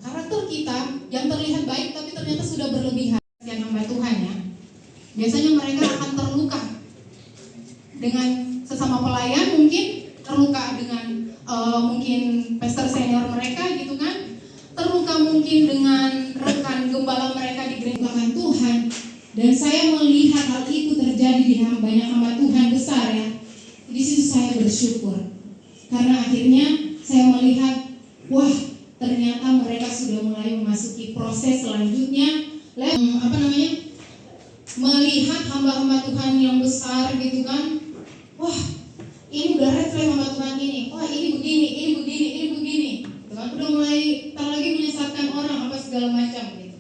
S12: karakter kita yang terlihat baik tapi ternyata sudah berlebihan. Yang hamba Tuhan ya, biasanya mereka akan terluka dengan sesama pelayan, mungkin terluka dengan mungkin pastor senior mereka gitu kan, terluka mungkin dengan rekan gembala mereka di gereja Tuhan. Dan saya melihat hal itu terjadi di banyak hamba Tuhan besar ya. Di situ saya bersyukur karena akhirnya saya melihat, wah ternyata mereka sudah mulai memasuki proses selanjutnya, melihat hamba-hamba Tuhan yang besar gitu kan. Wah ini udah red flag hamba Tuhan ini, wah ini begini, udah mulai lagi menyesatkan orang apa segala macam gitu.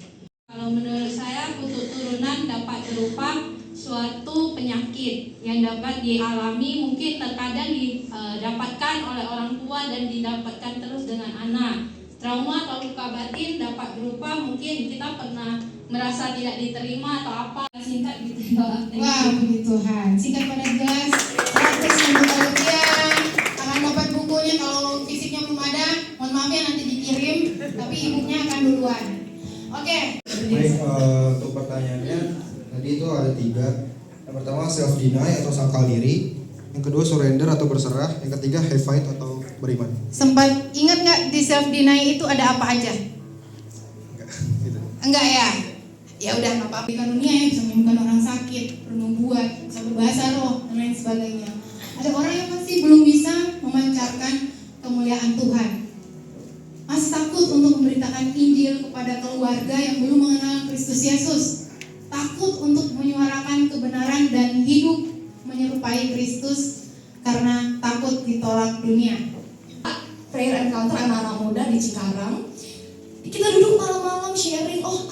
S13: Kalau menurut saya kutub turunan dapat berupa suatu penyakit yang dapat dialami, mungkin terkadang didapatkan oleh orang tua dan didapatkan terus dengan anak. Trauma atau luka batin dapat berupa mungkin kita pernah merasa tidak diterima atau apa. Singkat gitu.
S12: Wah puji Tuhan, singkat pada jelas. Praktis untuk kalian akan dapat bukunya, kalau fisiknya belum ada mohon maaf ya nanti dikirim, tapi ibunya akan duluan. Oke.
S5: Baik, untuk pertanyaannya tadi itu ada 3. Yang pertama self deny atau sangkal diri, yang kedua surrender atau berserah, yang ketiga have faith atau beriman.
S12: Sempat ingat nggak di self deny itu ada apa aja? Enggak ya? Ya udah nggak apa-apa. Karunia ya bisa menyembuhkan orang sakit, bernubuat, bisa berbahasa roh dan lain sebagainya. Ada orang yang masih belum bisa memancarkan kemuliaan Tuhan, masih takut untuk memberitakan Injil kepada keluarga yang belum mengenal Kristus Yesus, takut untuk menyuarakan kebenaran dan hidup menyerupai Kristus karena takut ditolak dunia.
S14: Prayer encounter anak-anak muda di Cikarang, kita duduk malam-malam sharing, oh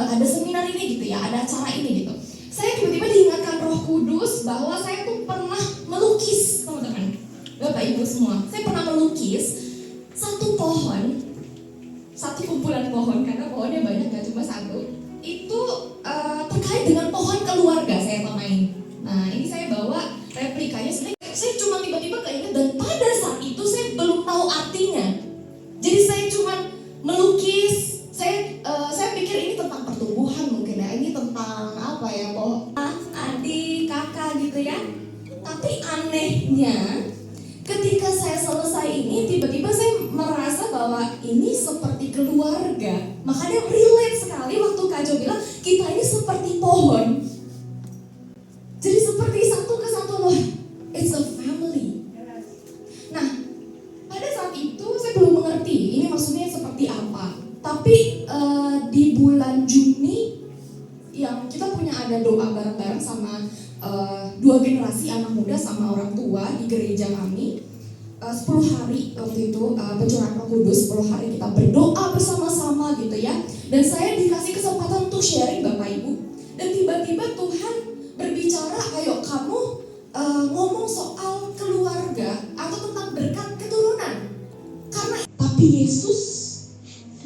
S14: ada seminar ini gitu ya, ada acara ini gitu. Saya tiba-tiba diingatkan Roh Kudus bahwa saya tuh pernah melukis, teman-teman, Bapak Ibu semua. Saya pernah melukis satu pohon, satu kumpulan pohon, karena pohonnya banyak, gak cuma satu. Itu terkait dengan pohon keluarga saya tamain. Nah ini saya bawa replikanya, sebenarnya saya cuma tiba-tiba keinget, dan pada saat itu saya belum tahu artinya. Jadi saya cuma melukis, saya pikir ini tentang pertumbuhan mungkin ya, ini tentang apa ya, adik, kakak gitu ya. Tapi anehnya, ketika saya selesai ini, tiba-tiba saya merasa bahwa ini seperti keluarga. Makanya relate sekali waktu Kak Jo bilang, kita ini seperti pohon. Jadi seperti satu kesatuan, loh, it's a family. Nah, pada saat itu saya belum mengerti ini maksudnya seperti apa. Tapi di bulan Juni yang kita punya ada doa bareng-bareng sama 2 generasi anak muda sama orang tua di gereja kami. 10 hari waktu itu pencurahan Roh Kudus, 10 hari kita berdoa bersama-sama gitu ya. Dan saya dikasih kesempatan untuk sharing Bapak Ibu. Dan tiba-tiba Tuhan berbicara, ayo kamu ngomong soal keluarga atau tentang berkat keturunan. Karena tapi Yesus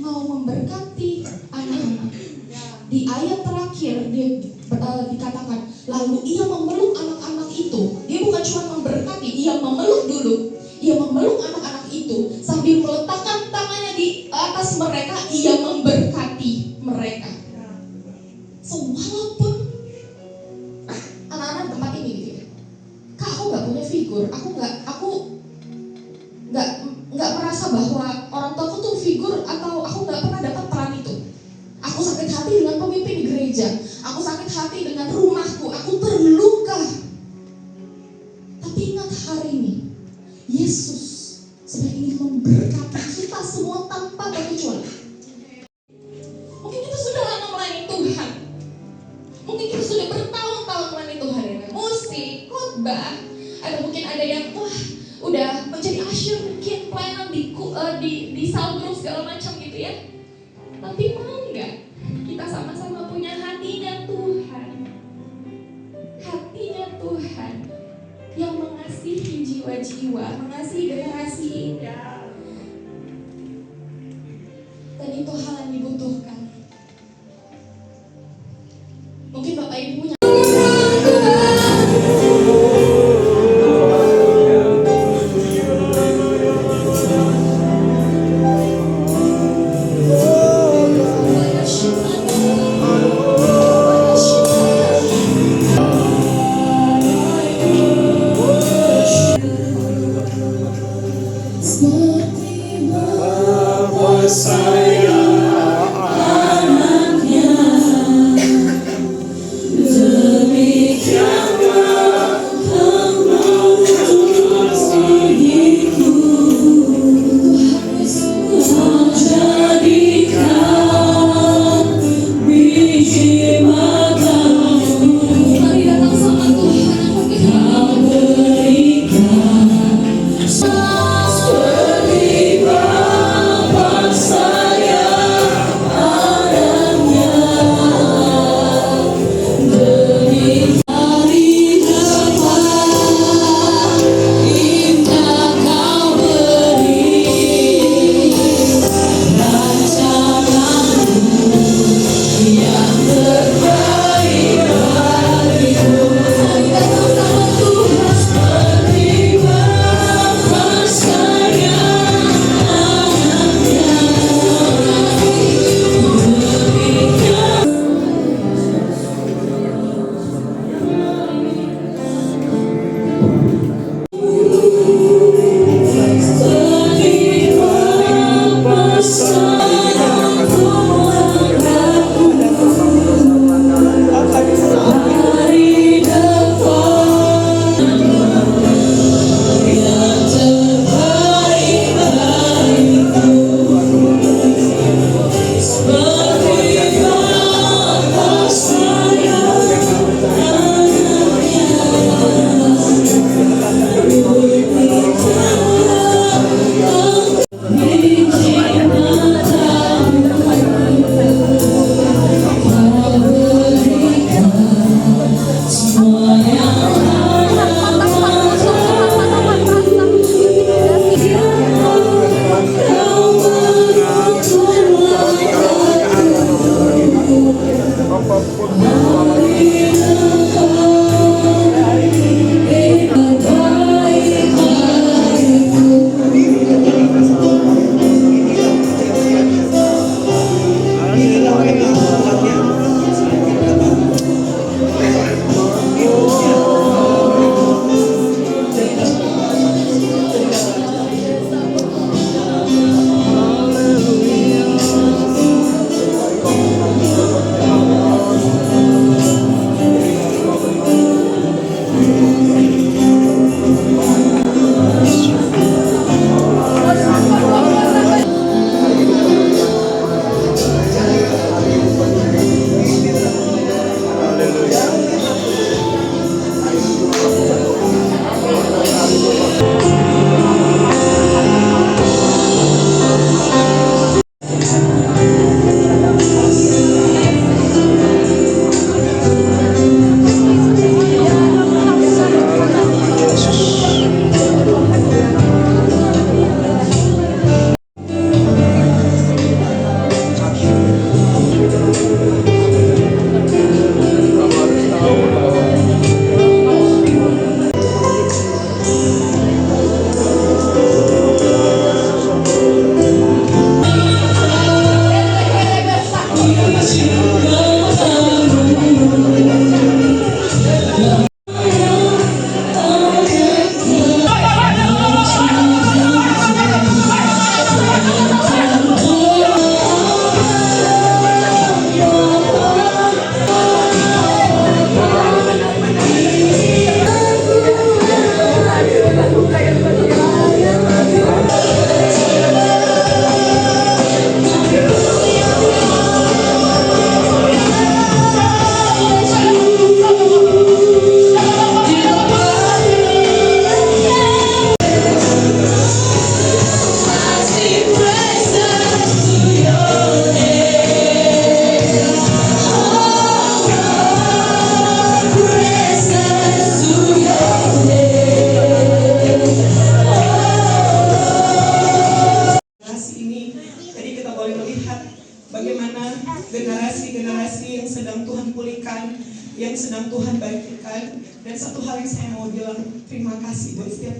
S14: mau memberkati anak-anak. Di ayat terakhir dia dikatakan, lalu ia memeluk anak-anak itu. Dia bukan cuma memberkati, ia memeluk dulu. Ia memeluk anak-anak itu sambil meletakkan tangannya di atas mereka, ia memberkati mereka. So walaupun anak-anak tempat ini gitu ya, Kak, aku nggak punya figur, aku nggak merasa bahwa orang tuaku tuh figur, atau aku nggak pernah dapat peran itu. Aku sakit hati dengan pemimpin gereja, aku sakit hati dengan rumahku, aku terluka. Tapi ingat hari ini, Yesus sedang ingin memberkati kita semua tanpa terkecuali. Mungkin kita sudah lama melayani Tuhan, mungkin kita sudah bertahun-tahun melayani Tuhan dengan musik, khotbah, atau mungkin ada yang udah menjadi usher, mungkin pelayanan di cell group segala macam gitu ya. Tapi mau nggak kita sama-sama punya hatinya Tuhan, hatinya Tuhan yang mengasihi jiwa-jiwa, mengasihi generasi indah. Dan itu hal yang dibutuhkan. Mungkin Bapak Ibu punya
S15: Saya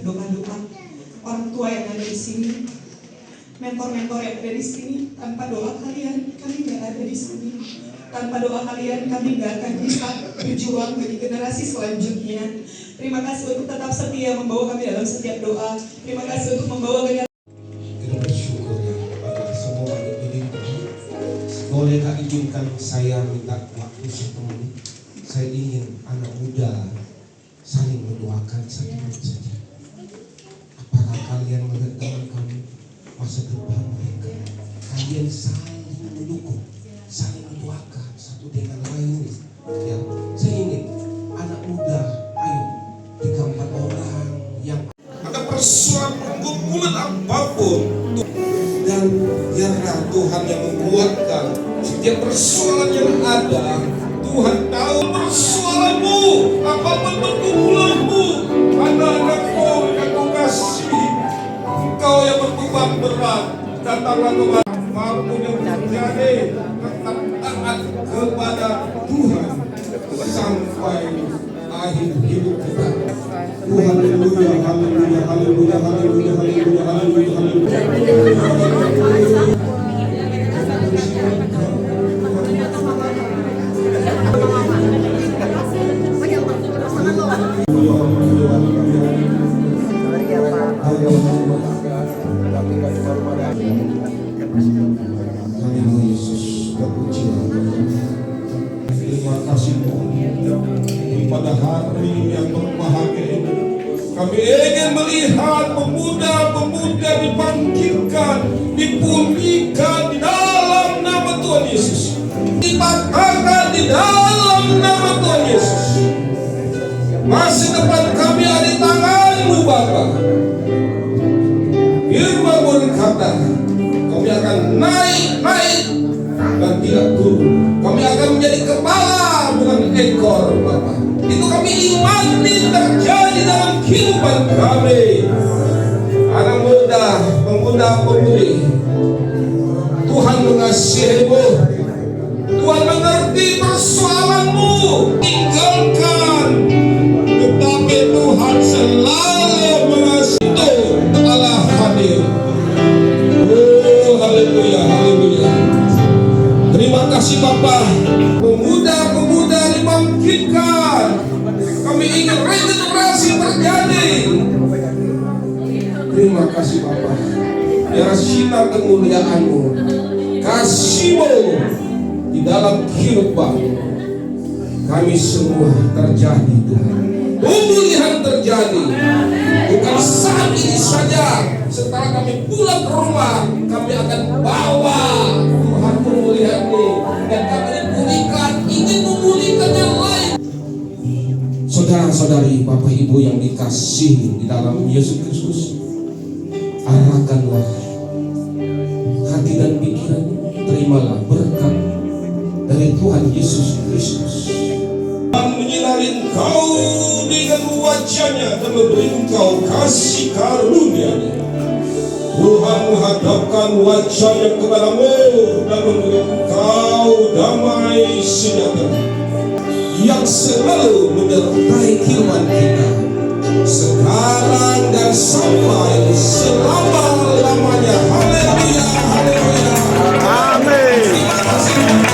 S8: doa-doa orang tua yang ada di sini, mentor-mentor yang ada di sini. Tanpa doa kalian, kami nggak ada di sini. Tanpa doa kalian, kami nggak akan bisa berjuang bagi generasi selanjutnya. Terima kasih untuk tetap setia membawa kami dalam setiap doa. Terima kasih untuk membawa kami.
S5: Kita bersyukur ya atas semua ini. Boleh tak izinkan saya minta waktu 1 menit. Saya ingin anak muda saling mendoakan 1 menit saja. Apakah kalian melihat teman kami masa depan mereka? Kalian saling mendukung, saling mendoakan satu dengan lain. Ya, saya ingin anak muda, ayo 3-4 orang yang ada persoalan pergumulan apapun, dan biarlah Tuhan yang membuatkan setiap persoalan yang ada. Tuhan tahu persoalanmu, apapun pergumulanmu. Anak-anakku yang kau kasih, engkau yang berbeban berat, datanglah kepada mampu yang terjadi, tetap taat kepada Tuhan sampai akhir hidup kita. Tuhan, haleluya, haleluya, haleluya, haleluya, haleluya, haleluya, haleluya. Yesus, terima kasih pada hari yang berbahagia ini. Kami ingin melihat pemuda-pemuda dibangkitkan, dipulihkan di dalam nama Tuhan Yesus, dibangkitkan di dalam nama Tuhan Yesus. Masa depan kami ada di tangan-Mu Bapa. Firman berkata, kami akan naik dan tidak turun. Kami akan menjadi kepala bukan ekor Bapa. Itu kami imani terjadi dalam kehidupan kami. Anak muda, pemuda-pemudi, Tuhan mengasihimu. Tuhan mengerti persoalanmu. Tinggalkan, tetapi Tuhan selalu mengasihi. Allah hadir. Oh, haleluya, haleluya. Terima kasih Bapa. Pemuda-pemuda dibangkitkan. Kami ingin regenerasi terjadi. Terima kasih Bapa. Biar sinar kemuliaan-Mu, kasih-Mu di dalam kehidupan kami semua terjadi Tuhan. Pemulihan terjadi. Bukan saat ini saja. Setelah kami pulang ke rumah, kami akan bawa Tuhan pemulihan-Mu, dan kami dipulihkan, ingin memulihkan yang lain. Saudara-saudari, Bapak Ibu yang dikasihi di dalam Yesus Kristus, arahkanlah hati dan pikiran, terimalah berkat dari Tuhan Yesus Kristus. Menyinari engkau dengan wajahnya dan memberi engkau kasih karunia-Nya. Tuhan menghadapkan wajahnya kepadamu dan memberi engkau damai sejahtera yang selalu menyertai kehidupan kita sekarang dan sampai selama-lamanya. Haleluya, haleluya, amin. Terima kasih.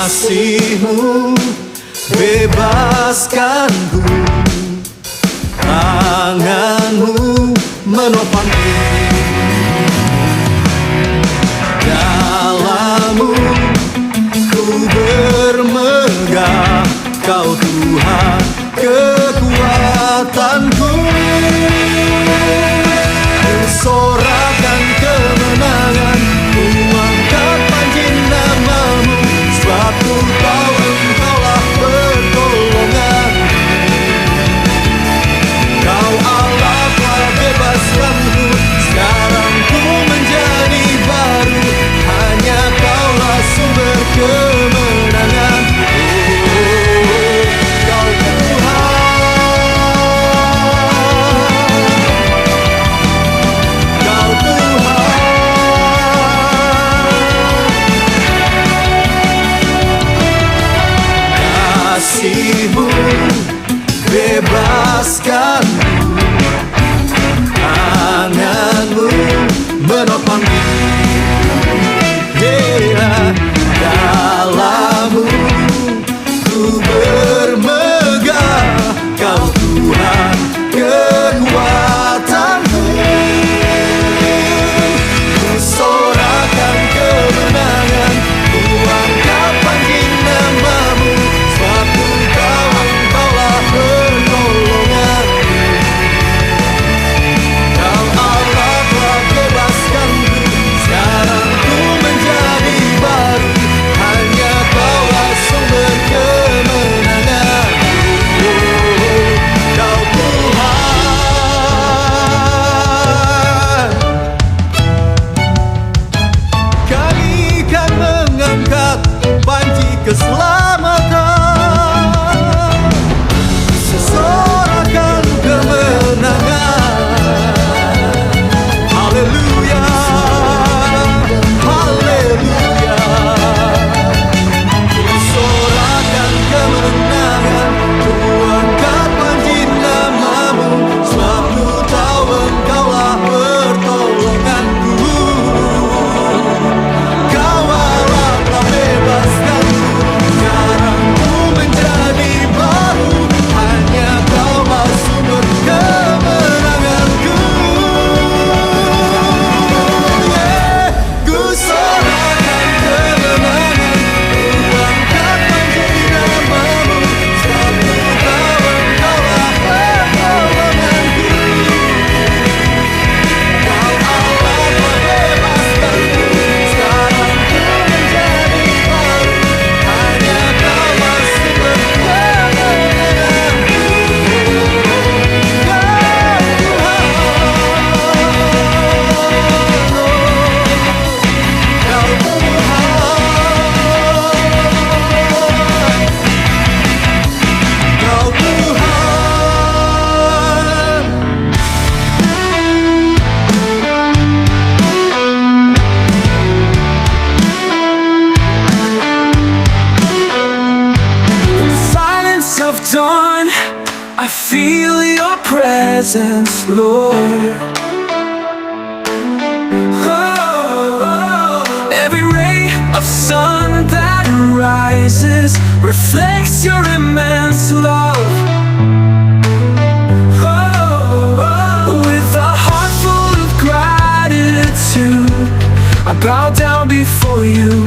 S15: Kasih-Mu bebaskanku, tangan-Mu menopangku, dalam-Mu ku bermegah, Kau Tuhan kekuatanku. Sorakan kemenangan, ku angkat panji nama-Mu, sebab ku tahu Engkaulah pertolongan. keselamatan, sesorakan kemenangan. Haleluya, haleluya. Sorakan kemenangan, ku angkat panji namamu, sebab ku tahu engkaulah pertolonganku. Kawalah telah bebaskanku, sekarang ku menjadi baru, hanya kaulah sumber kemenanganku. Yeah. Ku sorakan kemenangan, ku angkat panji namamu, sebab ku tahu engkaulah pertolonganku. Kau Allah telah bebaskanku, sekarang ku menjadi baru, hanya kaulah sumber kemenanganku. Kau Tuhan. Silence of dawn, I feel your presence, Lord. Oh, every ray of sun that rises reflects your immense love. Oh, with a heart full of gratitude, I bow down before you.